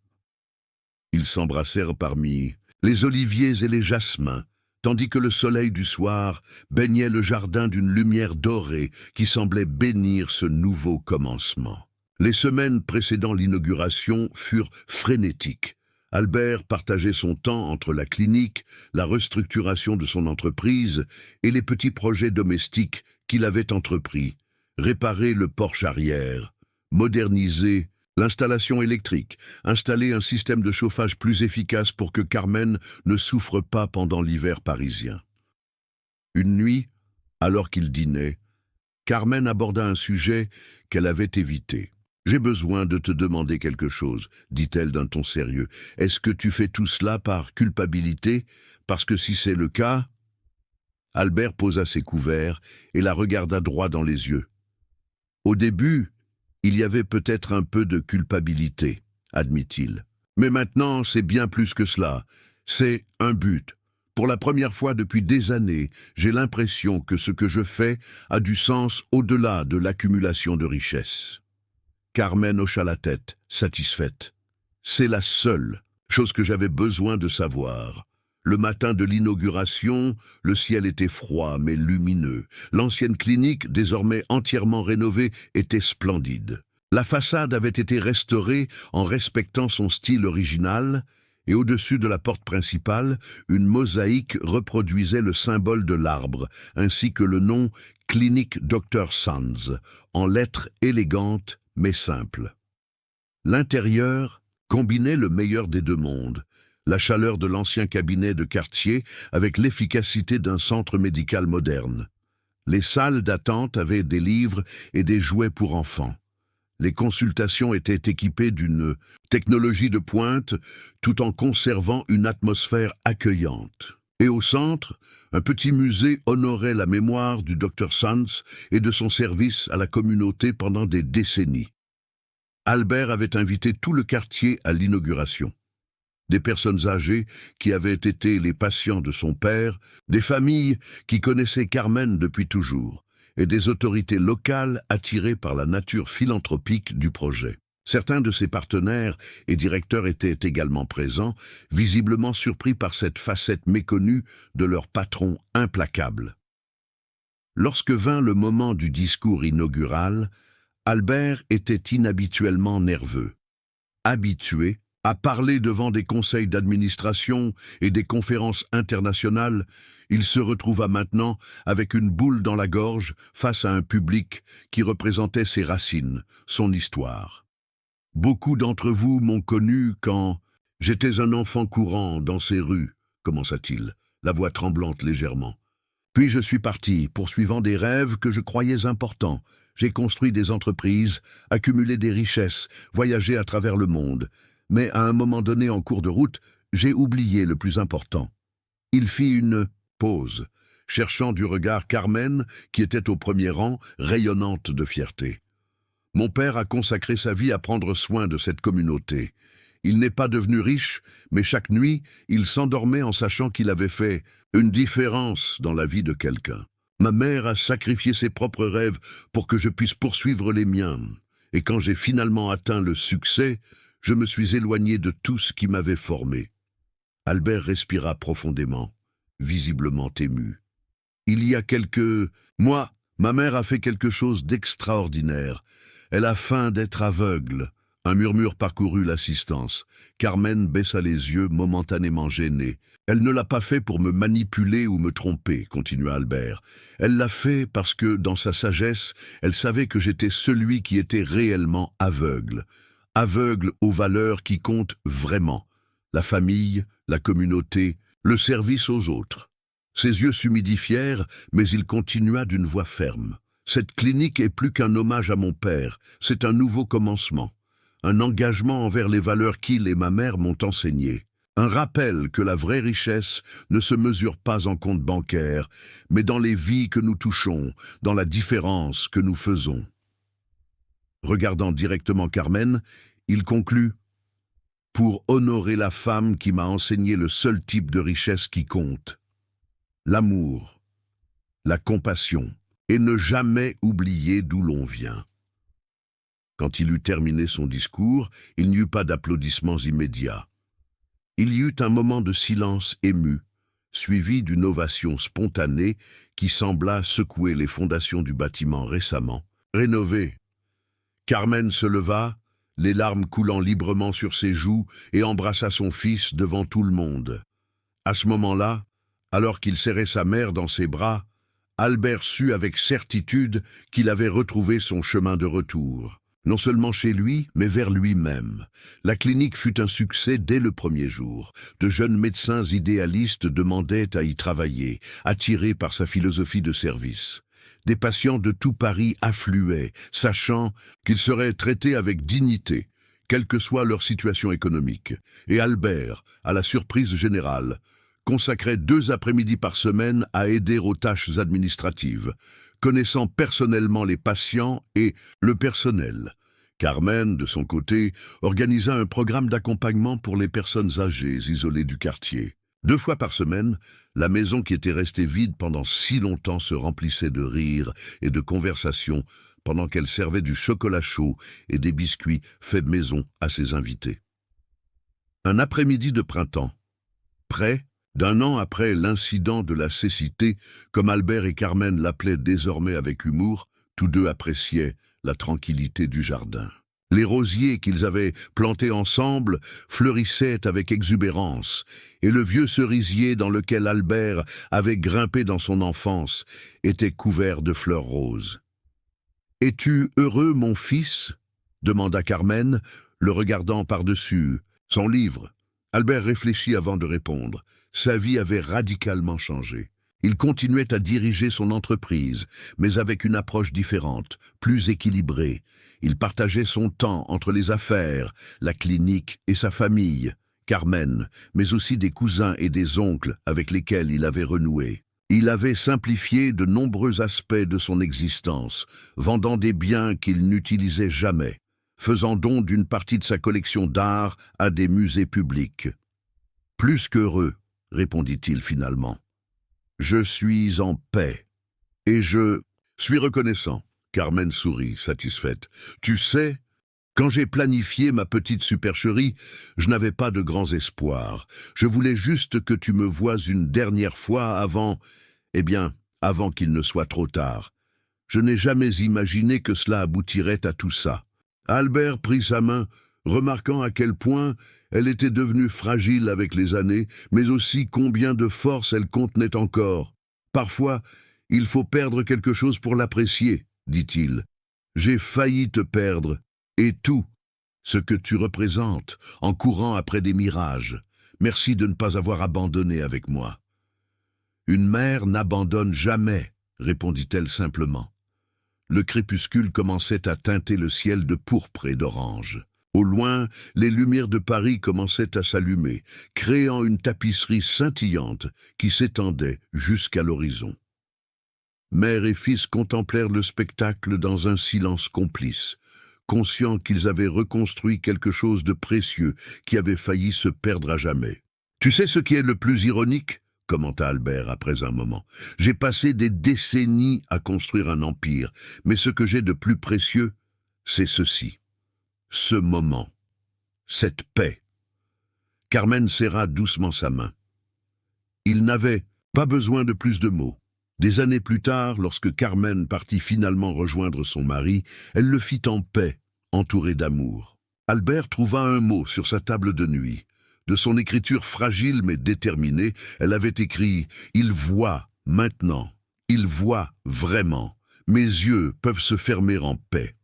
Ils s'embrassèrent parmi les oliviers et les jasmins, tandis que le soleil du soir baignait le jardin d'une lumière dorée qui semblait bénir ce nouveau commencement. Les semaines précédant l'inauguration furent frénétiques. Albert partageait son temps entre la clinique, la restructuration de son entreprise et les petits projets domestiques qu'il avait entrepris. Réparer le porche arrière, moderniser l'installation électrique, installer un système de chauffage plus efficace pour que Carmen ne souffre pas pendant l'hiver parisien. Une nuit, alors qu'il dînait, Carmen aborda un sujet qu'elle avait évité. « J'ai besoin de te demander quelque chose, dit-elle d'un ton sérieux. Est-ce que tu fais tout cela par culpabilité? Parce que si c'est le cas... » Albert posa ses couverts et la regarda droit dans les yeux. Au début, il y avait peut-être un peu de culpabilité, admit-il. Mais maintenant, c'est bien plus que cela. C'est un but. Pour la première fois depuis des années, j'ai l'impression que ce que je fais a du sens au-delà de l'accumulation de richesses. Carmen hocha la tête, satisfaite. C'est la seule chose que j'avais besoin de savoir. Le matin de l'inauguration, le ciel était froid mais lumineux. L'ancienne clinique, désormais entièrement rénovée, était splendide. La façade avait été restaurée en respectant son style original, et au-dessus de la porte principale, une mosaïque reproduisait le symbole de l'arbre, ainsi que le nom « Clinique Dr. Sands », en lettres élégantes mais simples. L'intérieur combinait le meilleur des deux mondes. La chaleur de l'ancien cabinet de quartier avec l'efficacité d'un centre médical moderne. Les salles d'attente avaient des livres et des jouets pour enfants. Les consultations étaient équipées d'une technologie de pointe tout en conservant une atmosphère accueillante. Et au centre, un petit musée honorait la mémoire du Dr. Sands et de son service à la communauté pendant des décennies. Albert avait invité tout le quartier à l'inauguration. Des personnes âgées qui avaient été les patients de son père, des familles qui connaissaient Carmen depuis toujours, et des autorités locales attirées par la nature philanthropique du projet. Certains de ses partenaires et directeurs étaient également présents, visiblement surpris par cette facette méconnue de leur patron implacable. Lorsque vint le moment du discours inaugural, Albert était inhabituellement nerveux. Habitué à parler devant des conseils d'administration et des conférences internationales, il se retrouva maintenant avec une boule dans la gorge face à un public qui représentait ses racines, son histoire. Beaucoup d'entre vous m'ont connu quand j'étais un enfant courant dans ces rues, commença-t-il, la voix tremblante légèrement. Puis je suis parti, poursuivant des rêves que je croyais importants. J'ai construit des entreprises, accumulé des richesses, voyagé à travers le monde. Mais à un moment donné en cours de route, j'ai oublié le plus important. Il fit une pause, cherchant du regard Carmen, qui était au premier rang, rayonnante de fierté. Mon père a consacré sa vie à prendre soin de cette communauté. Il n'est pas devenu riche, mais chaque nuit, il s'endormait en sachant qu'il avait fait une différence dans la vie de quelqu'un. Ma mère a sacrifié ses propres rêves pour que je puisse poursuivre les miens. Et quand j'ai finalement atteint le succès, je me suis éloigné de tout ce qui m'avait formé. Albert respira profondément, visiblement ému. Il y a quelques mois, ma mère a fait quelque chose d'extraordinaire. Elle a feint d'être aveugle. Un murmure parcourut l'assistance. Carmen baissa les yeux, momentanément gênée. Elle ne l'a pas fait pour me manipuler ou me tromper, continua Albert. Elle l'a fait parce que, dans sa sagesse, elle savait que j'étais celui qui était réellement aveugle. Aveugle aux valeurs qui comptent vraiment, la famille, la communauté, le service aux autres. Ses yeux s'humidifièrent, mais il continua d'une voix ferme. Cette clinique est plus qu'un hommage à mon père, c'est un nouveau commencement, un engagement envers les valeurs qu'il et ma mère m'ont enseignées, Un rappel que la vraie richesse ne se mesure pas en compte bancaire, mais dans les vies que nous touchons, dans la différence que nous faisons. Regardant directement Carmen, il conclut « Pour honorer la femme qui m'a enseigné le seul type de richesse qui compte, l'amour, la compassion, et ne jamais oublier d'où l'on vient. » Quand il eut terminé son discours, il n'y eut pas d'applaudissements immédiats. Il y eut un moment de silence ému, suivi d'une ovation spontanée qui sembla secouer les fondations du bâtiment récemment rénové. Carmen se leva, les larmes coulant librement sur ses joues, et embrassa son fils devant tout le monde. À ce moment-là, alors qu'il serrait sa mère dans ses bras, Albert sut avec certitude qu'il avait retrouvé son chemin de retour. Non seulement chez lui, mais vers lui-même. La clinique fut un succès dès le premier jour. De jeunes médecins idéalistes demandaient à y travailler, attirés par sa philosophie de service. Des patients de tout Paris affluaient, sachant qu'ils seraient traités avec dignité, quelle que soit leur situation économique. Et Albert, à la surprise générale, consacrait 2 après-midi par semaine à aider aux tâches administratives, connaissant personnellement les patients et le personnel. Carmen, de son côté, organisa un programme d'accompagnement pour les personnes âgées isolées du quartier. 2 fois par semaine, la maison qui était restée vide pendant si longtemps se remplissait de rires et de conversations pendant qu'elle servait du chocolat chaud et des biscuits faits maison à ses invités. Un après-midi de printemps, près d'1 an après l'incident de la cécité, comme Albert et Carmen l'appelaient désormais avec humour, tous deux appréciaient la tranquillité du jardin. Les rosiers qu'ils avaient plantés ensemble fleurissaient avec exubérance, et le vieux cerisier dans lequel Albert avait grimpé dans son enfance était couvert de fleurs roses. « Es-tu heureux, mon fils ?» demanda Carmen, le regardant par-dessus son livre. Albert réfléchit avant de répondre. Sa vie avait radicalement changé. Il continuait à diriger son entreprise, mais avec une approche différente, plus équilibrée. Il partageait son temps entre les affaires, la clinique et sa famille, Carmen, mais aussi des cousins et des oncles avec lesquels il avait renoué. Il avait simplifié de nombreux aspects de son existence, vendant des biens qu'il n'utilisait jamais, faisant don d'une partie de sa collection d'art à des musées publics. « Plus qu'heureux », répondit-il finalement. « Je suis en paix, et je suis reconnaissant. » Carmen sourit, satisfaite. « Tu sais, quand j'ai planifié ma petite supercherie, je n'avais pas de grands espoirs. Je voulais juste que tu me voies une dernière fois avant qu'il ne soit trop tard. Je n'ai jamais imaginé que cela aboutirait à tout ça. » Albert prit sa main, remarquant à quel point elle était devenue fragile avec les années, mais aussi combien de force elle contenait encore. « Parfois, il faut perdre quelque chose pour l'apprécier, » dit-il. « J'ai failli te perdre, et tout, ce que tu représentes, en courant après des mirages. Merci de ne pas avoir abandonné avec moi. »« Une mère n'abandonne jamais, » répondit-elle simplement. Le crépuscule commençait à teinter le ciel de pourpre et d'orange. Au loin, les lumières de Paris commençaient à s'allumer, créant une tapisserie scintillante qui s'étendait jusqu'à l'horizon. Mère et fils contemplèrent le spectacle dans un silence complice, conscients qu'ils avaient reconstruit quelque chose de précieux qui avait failli se perdre à jamais. « Tu sais ce qui est le plus ironique ?» commenta Albert après un moment. « J'ai passé des décennies à construire un empire, mais ce que j'ai de plus précieux, c'est ceci. Ce moment, cette paix. » Carmen serra doucement sa main. Il n'avait pas besoin de plus de mots. Des années plus tard, lorsque Carmen partit finalement rejoindre son mari, elle le fit en paix, entourée d'amour. Albert trouva un mot sur sa table de nuit. De son écriture fragile mais déterminée, elle avait écrit « Il voit maintenant, il voit vraiment. Mes yeux peuvent se fermer en paix. »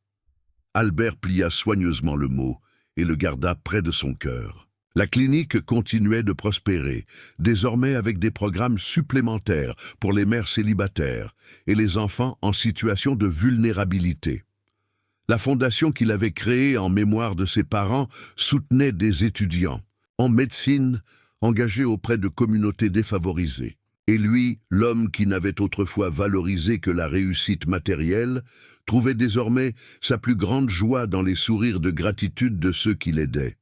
Albert plia soigneusement le mot et le garda près de son cœur. La clinique continuait de prospérer, désormais avec des programmes supplémentaires pour les mères célibataires et les enfants en situation de vulnérabilité. La fondation qu'il avait créée en mémoire de ses parents soutenait des étudiants en médecine, engagé auprès de communautés défavorisées. Et lui, l'homme qui n'avait autrefois valorisé que la réussite matérielle, trouvait désormais sa plus grande joie dans les sourires de gratitude de ceux qui l'aidaient.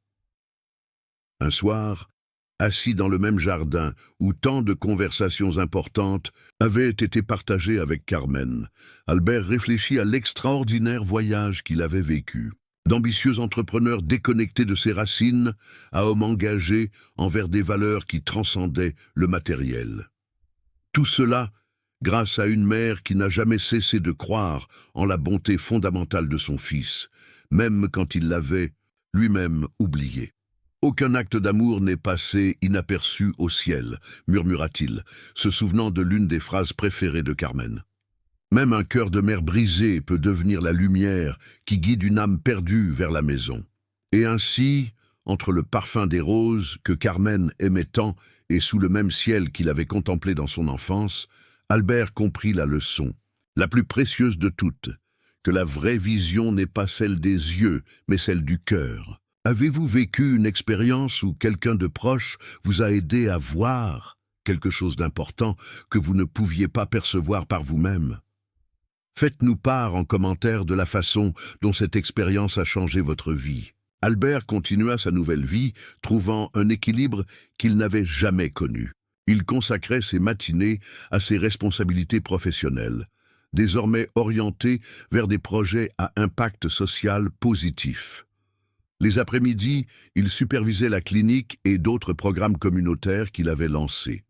Un soir, assis dans le même jardin où tant de conversations importantes avaient été partagées avec Carmen, Albert réfléchit à l'extraordinaire voyage qu'il avait vécu. D'ambitieux entrepreneurs déconnectés de ses racines à hommes engagés envers des valeurs qui transcendaient le matériel. Tout cela grâce à une mère qui n'a jamais cessé de croire en la bonté fondamentale de son fils, même quand il l'avait lui-même oublié. Aucun acte d'amour n'est passé inaperçu au ciel, murmura-t-il, se souvenant de l'une des phrases préférées de Carmen. Même un cœur de mère brisé peut devenir la lumière qui guide une âme perdue vers la maison. Et ainsi, entre le parfum des roses que Carmen aimait tant et sous le même ciel qu'il avait contemplé dans son enfance, Albert comprit la leçon, la plus précieuse de toutes, que la vraie vision n'est pas celle des yeux, mais celle du cœur. Avez-vous vécu une expérience où quelqu'un de proche vous a aidé à voir quelque chose d'important que vous ne pouviez pas percevoir par vous-même? Faites-nous part en commentaire de la façon dont cette expérience a changé votre vie. Albert continua sa nouvelle vie, trouvant un équilibre qu'il n'avait jamais connu. Il consacrait ses matinées à ses responsabilités professionnelles, désormais orientées vers des projets à impact social positif. Les après-midi, il supervisait la clinique et d'autres programmes communautaires qu'il avait lancés.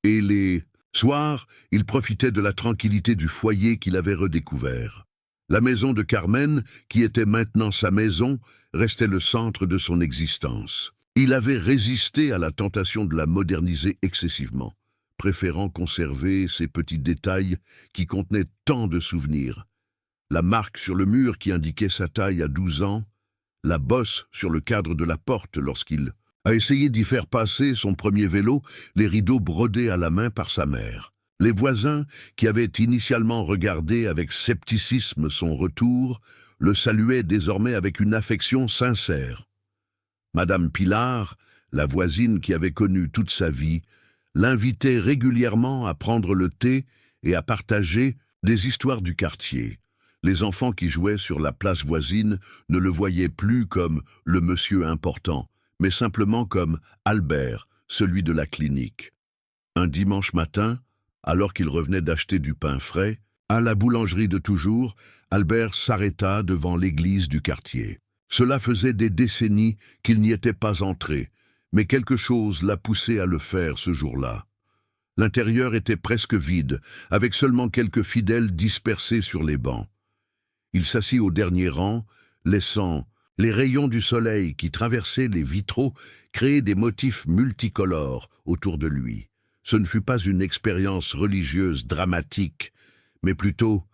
Et les soirs, il profitait de la tranquillité du foyer qu'il avait redécouvert. La maison de Carmen, qui était maintenant sa maison, restait le centre de son existence. Il avait résisté à la tentation de la moderniser excessivement, préférant conserver ces petits détails qui contenaient tant de souvenirs. La marque sur le mur qui indiquait sa taille à 12 ans, la bosse sur le cadre de la porte lorsqu'il a essayé d'y faire passer son premier vélo, les rideaux brodés à la main par sa mère. Les voisins, qui avaient initialement regardé avec scepticisme son retour, le saluaient désormais avec une affection sincère. Madame Pilar, la voisine qui avait connu toute sa vie, l'invitait régulièrement à prendre le thé et à partager des histoires du quartier. Les enfants qui jouaient sur la place voisine ne le voyaient plus comme le monsieur important, mais simplement comme Albert, celui de la clinique. Un dimanche matin, alors qu'il revenait d'acheter du pain frais, à la boulangerie de toujours, Albert s'arrêta devant l'église du quartier. Cela faisait des décennies qu'il n'y était pas entré, mais quelque chose l'a poussé à le faire ce jour-là. L'intérieur était presque vide, avec seulement quelques fidèles dispersés sur les bancs. Il s'assit au dernier rang, laissant les rayons du soleil qui traversaient les vitraux créer des motifs multicolores autour de lui. Ce ne fut pas une expérience religieuse dramatique, mais plutôt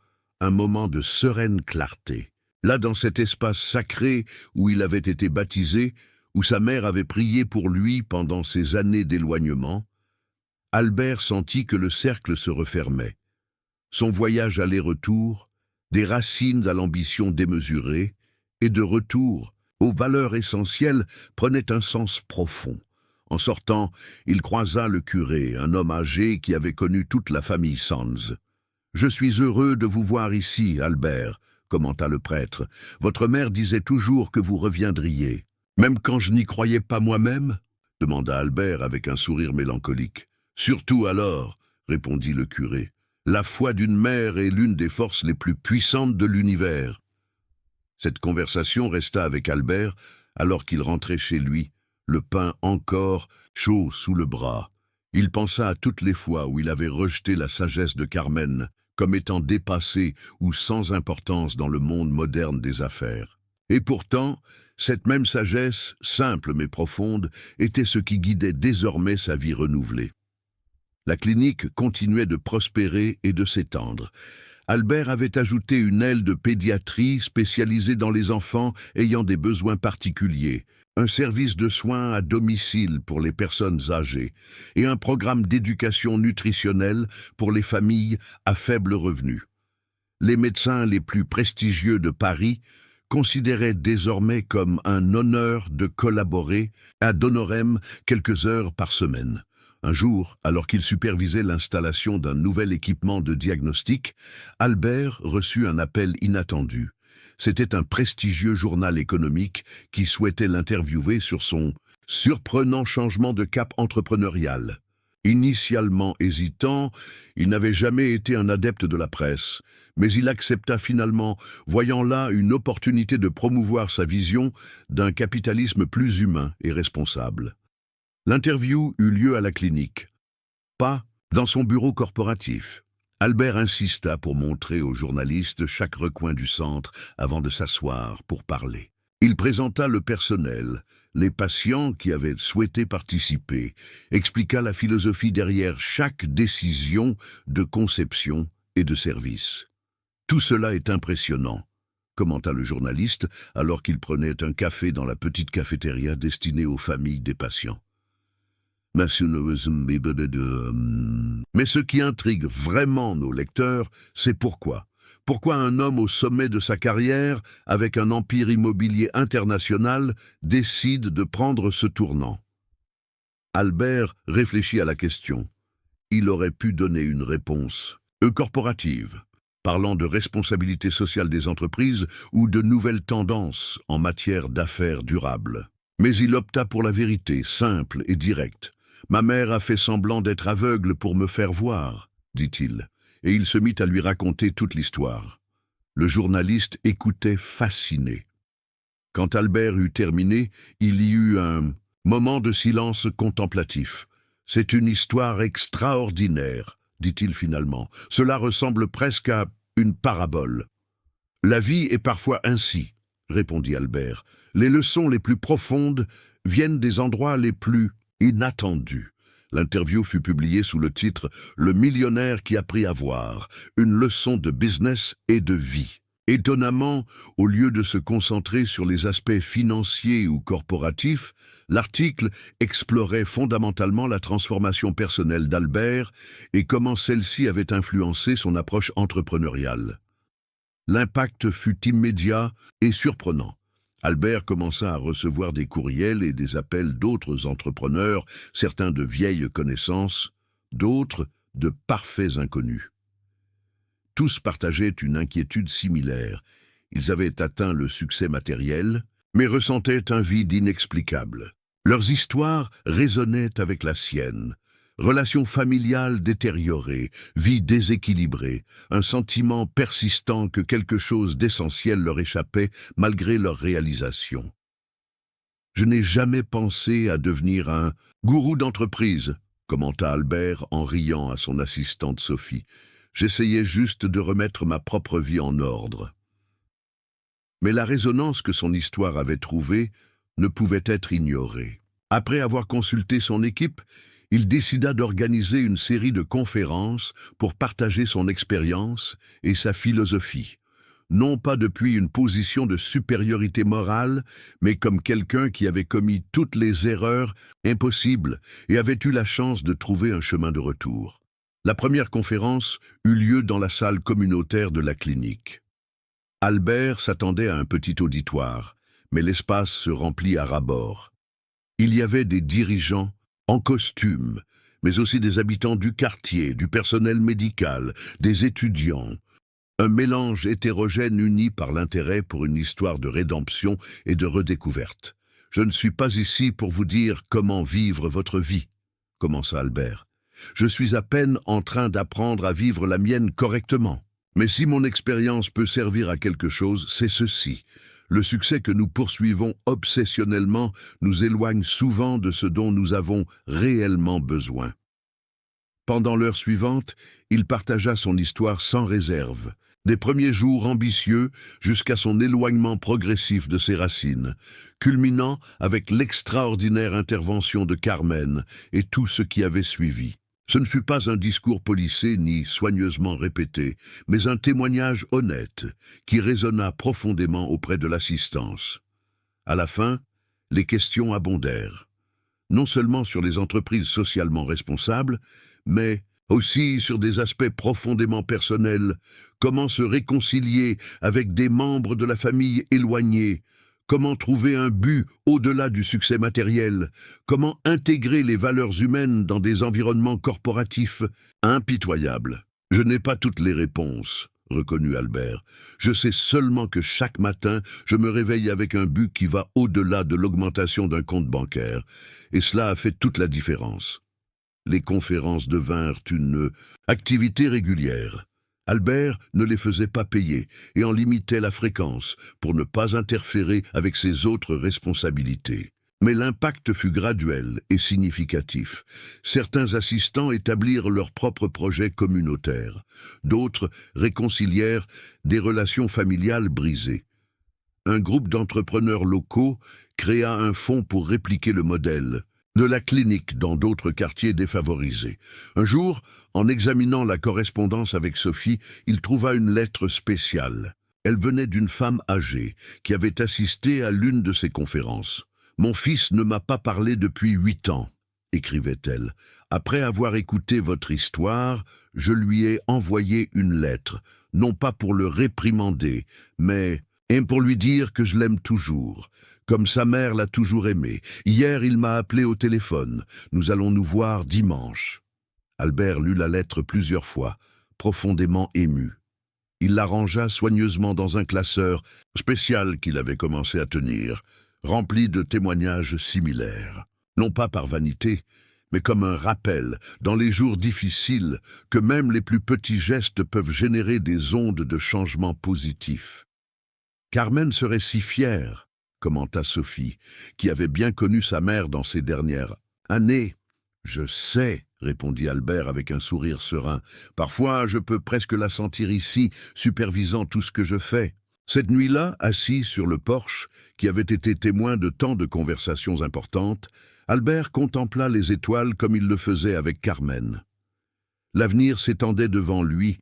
un moment de sereine clarté. Là, dans cet espace sacré où il avait été baptisé, où sa mère avait prié pour lui pendant ces années d'éloignement, Albert sentit que le cercle se refermait. Son voyage aller-retour, des racines à l'ambition démesurée, et de retour aux valeurs essentielles, prenait un sens profond. En sortant, il croisa le curé, un homme âgé qui avait connu toute la famille Sands. « Je suis heureux de vous voir ici, Albert », commenta le prêtre. « Votre mère disait toujours que vous reviendriez. »« Même quand je n'y croyais pas moi-même » demanda Albert avec un sourire mélancolique. « Surtout alors, » répondit le curé. « La foi d'une mère est l'une des forces les plus puissantes de l'univers. » Cette conversation resta avec Albert alors qu'il rentrait chez lui, le pain encore chaud sous le bras. Il pensa à toutes les fois où il avait rejeté la sagesse de Carmen, comme étant dépassée ou sans importance dans le monde moderne des affaires. Et pourtant, cette même sagesse, simple mais profonde, était ce qui guidait désormais sa vie renouvelée. La clinique continuait de prospérer et de s'étendre. Albert avait ajouté une aile de pédiatrie spécialisée dans les enfants ayant des besoins particuliers, un service de soins à domicile pour les personnes âgées et un programme d'éducation nutritionnelle pour les familles à faible revenu. Les médecins les plus prestigieux de Paris considérait désormais comme un honneur de collaborer ad honorem quelques heures par semaine. Un jour, alors qu'il supervisait l'installation d'un nouvel équipement de diagnostic, Albert reçut un appel inattendu. C'était un prestigieux journal économique qui souhaitait l'interviewer sur son surprenant changement de cap entrepreneurial. Initialement hésitant, il n'avait jamais été un adepte de la presse, mais il accepta finalement, voyant là une opportunité de promouvoir sa vision d'un capitalisme plus humain et responsable. L'interview eut lieu à la clinique, pas dans son bureau corporatif. Albert insista pour montrer aux journalistes chaque recoin du centre avant de s'asseoir pour parler. Il présenta le personnel, les patients qui avaient souhaité participer, expliqua la philosophie derrière chaque décision de conception et de service. « Tout cela est impressionnant », commenta le journaliste alors qu'il prenait un café dans la petite cafétéria destinée aux familles des patients. Mais ce qui intrigue vraiment nos lecteurs, c'est pourquoi. Pourquoi un homme au sommet de sa carrière, avec un empire immobilier international, décide de prendre ce tournant? Albert réfléchit à la question. Il aurait pu donner une réponse corporative, parlant de responsabilité sociale des entreprises ou de nouvelles tendances en matière d'affaires durables. Mais il opta pour la vérité, simple et directe. « Ma mère a fait semblant d'être aveugle pour me faire voir, » dit-il, et il se mit à lui raconter toute l'histoire. Le journaliste écoutait fasciné. Quand Albert eut terminé, il y eut un moment de silence contemplatif. « C'est une histoire extraordinaire, » dit-il finalement. « Cela ressemble presque à une parabole. »« La vie est parfois ainsi, » répondit Albert. « Les leçons les plus profondes viennent des endroits les plus inattendus. » L'interview fut publiée sous le titre « Le millionnaire qui apprit à voir, une leçon de business et de vie ». Étonnamment, au lieu de se concentrer sur les aspects financiers ou corporatifs, l'article explorait fondamentalement la transformation personnelle d'Albert et comment celle-ci avait influencé son approche entrepreneuriale. L'impact fut immédiat et surprenant. Albert commença à recevoir des courriels et des appels d'autres entrepreneurs, certains de vieilles connaissances, d'autres de parfaits inconnus. Tous partageaient une inquiétude similaire. Ils avaient atteint le succès matériel, mais ressentaient un vide inexplicable. Leurs histoires résonnaient avec la sienne. Relations familiales détériorées, vie déséquilibrée, un sentiment persistant que quelque chose d'essentiel leur échappait malgré leur réalisation. « Je n'ai jamais pensé à devenir un gourou d'entreprise », commenta Albert en riant à son assistante Sophie. « J'essayais juste de remettre ma propre vie en ordre. » Mais la résonance que son histoire avait trouvée ne pouvait être ignorée. Après avoir consulté son équipe, il décida d'organiser une série de conférences pour partager son expérience et sa philosophie, non pas depuis une position de supériorité morale, mais comme quelqu'un qui avait commis toutes les erreurs impossibles et avait eu la chance de trouver un chemin de retour. La première conférence eut lieu dans la salle communautaire de la clinique. Albert s'attendait à un petit auditoire, mais l'espace se remplit à ras-bord. Il y avait des dirigeants en costume, mais aussi des habitants du quartier, du personnel médical, des étudiants. Un mélange hétérogène uni par l'intérêt pour une histoire de rédemption et de redécouverte. « Je ne suis pas ici pour vous dire comment vivre votre vie, » commença Albert. « Je suis à peine en train d'apprendre à vivre la mienne correctement. Mais si mon expérience peut servir à quelque chose, c'est ceci. Le succès que nous poursuivons obsessionnellement nous éloigne souvent de ce dont nous avons réellement besoin. » Pendant l'heure suivante, il partagea son histoire sans réserve, des premiers jours ambitieux jusqu'à son éloignement progressif de ses racines, culminant avec l'extraordinaire intervention de Carmen et tout ce qui avait suivi. Ce ne fut pas un discours policé ni soigneusement répété, mais un témoignage honnête qui résonna profondément auprès de l'assistance. À la fin, les questions abondèrent, non seulement sur les entreprises socialement responsables, mais Aussi, sur des aspects profondément personnels, comment se réconcilier avec des membres de la famille éloignés, comment trouver un but au-delà du succès matériel, comment intégrer les valeurs humaines dans des environnements corporatifs impitoyables. Je n'ai pas toutes les réponses, reconnut Albert. Je sais seulement que chaque matin, je me réveille avec un but qui va au-delà de l'augmentation d'un compte bancaire, et cela a fait toute la différence. Les conférences devinrent une activité régulière. Albert ne les faisait pas payer et en limitait la fréquence pour ne pas interférer avec ses autres responsabilités. Mais l'impact fut graduel et significatif. Certains assistants établirent leurs propres projets communautaires. D'autres réconcilièrent des relations familiales brisées. Un groupe d'entrepreneurs locaux créa un fonds pour répliquer le modèle de la clinique dans d'autres quartiers défavorisés. Un jour, en examinant la correspondance avec Sophie, il trouva une lettre spéciale. Elle venait d'une femme âgée qui avait assisté à l'une de ses conférences. « Mon fils ne m'a pas parlé depuis 8 ans, écrivait-elle. Après avoir écouté votre histoire, je lui ai envoyé une lettre, non pas pour le réprimander, mais pour lui dire que je l'aime toujours. Comme sa mère l'a toujours aimé. Hier, il m'a appelé au téléphone. Nous allons nous voir dimanche. » Albert lut la lettre plusieurs fois, profondément ému. Il la rangea soigneusement dans un classeur spécial qu'il avait commencé à tenir, rempli de témoignages similaires. Non pas par vanité, mais comme un rappel, dans les jours difficiles, que même les plus petits gestes peuvent générer des ondes de changement positif. « Carmen serait si fière », commenta Sophie, qui avait bien connu sa mère dans ces dernières années. « Je sais, » répondit Albert avec un sourire serein. « Parfois, je peux presque la sentir ici, supervisant tout ce que je fais. » Cette nuit-là, assis sur le porche, qui avait été témoin de tant de conversations importantes, Albert contempla les étoiles comme il le faisait avec Carmen. L'avenir s'étendait devant lui,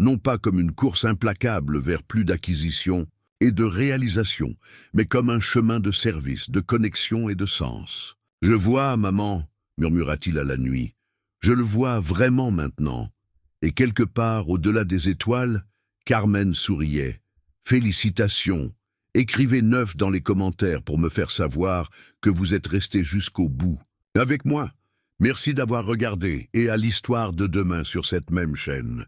non pas comme une course implacable vers plus d'acquisitions et de réalisation, mais comme un chemin de service, de connexion et de sens. « Je vois, maman, » murmura-t-il à la nuit, « je le vois vraiment maintenant. » Et quelque part, au-delà des étoiles, Carmen souriait. « Félicitations. Écrivez 9 dans les commentaires pour me faire savoir que vous êtes resté jusqu'au bout. Avec moi. Merci d'avoir regardé et à l'histoire de demain sur cette même chaîne.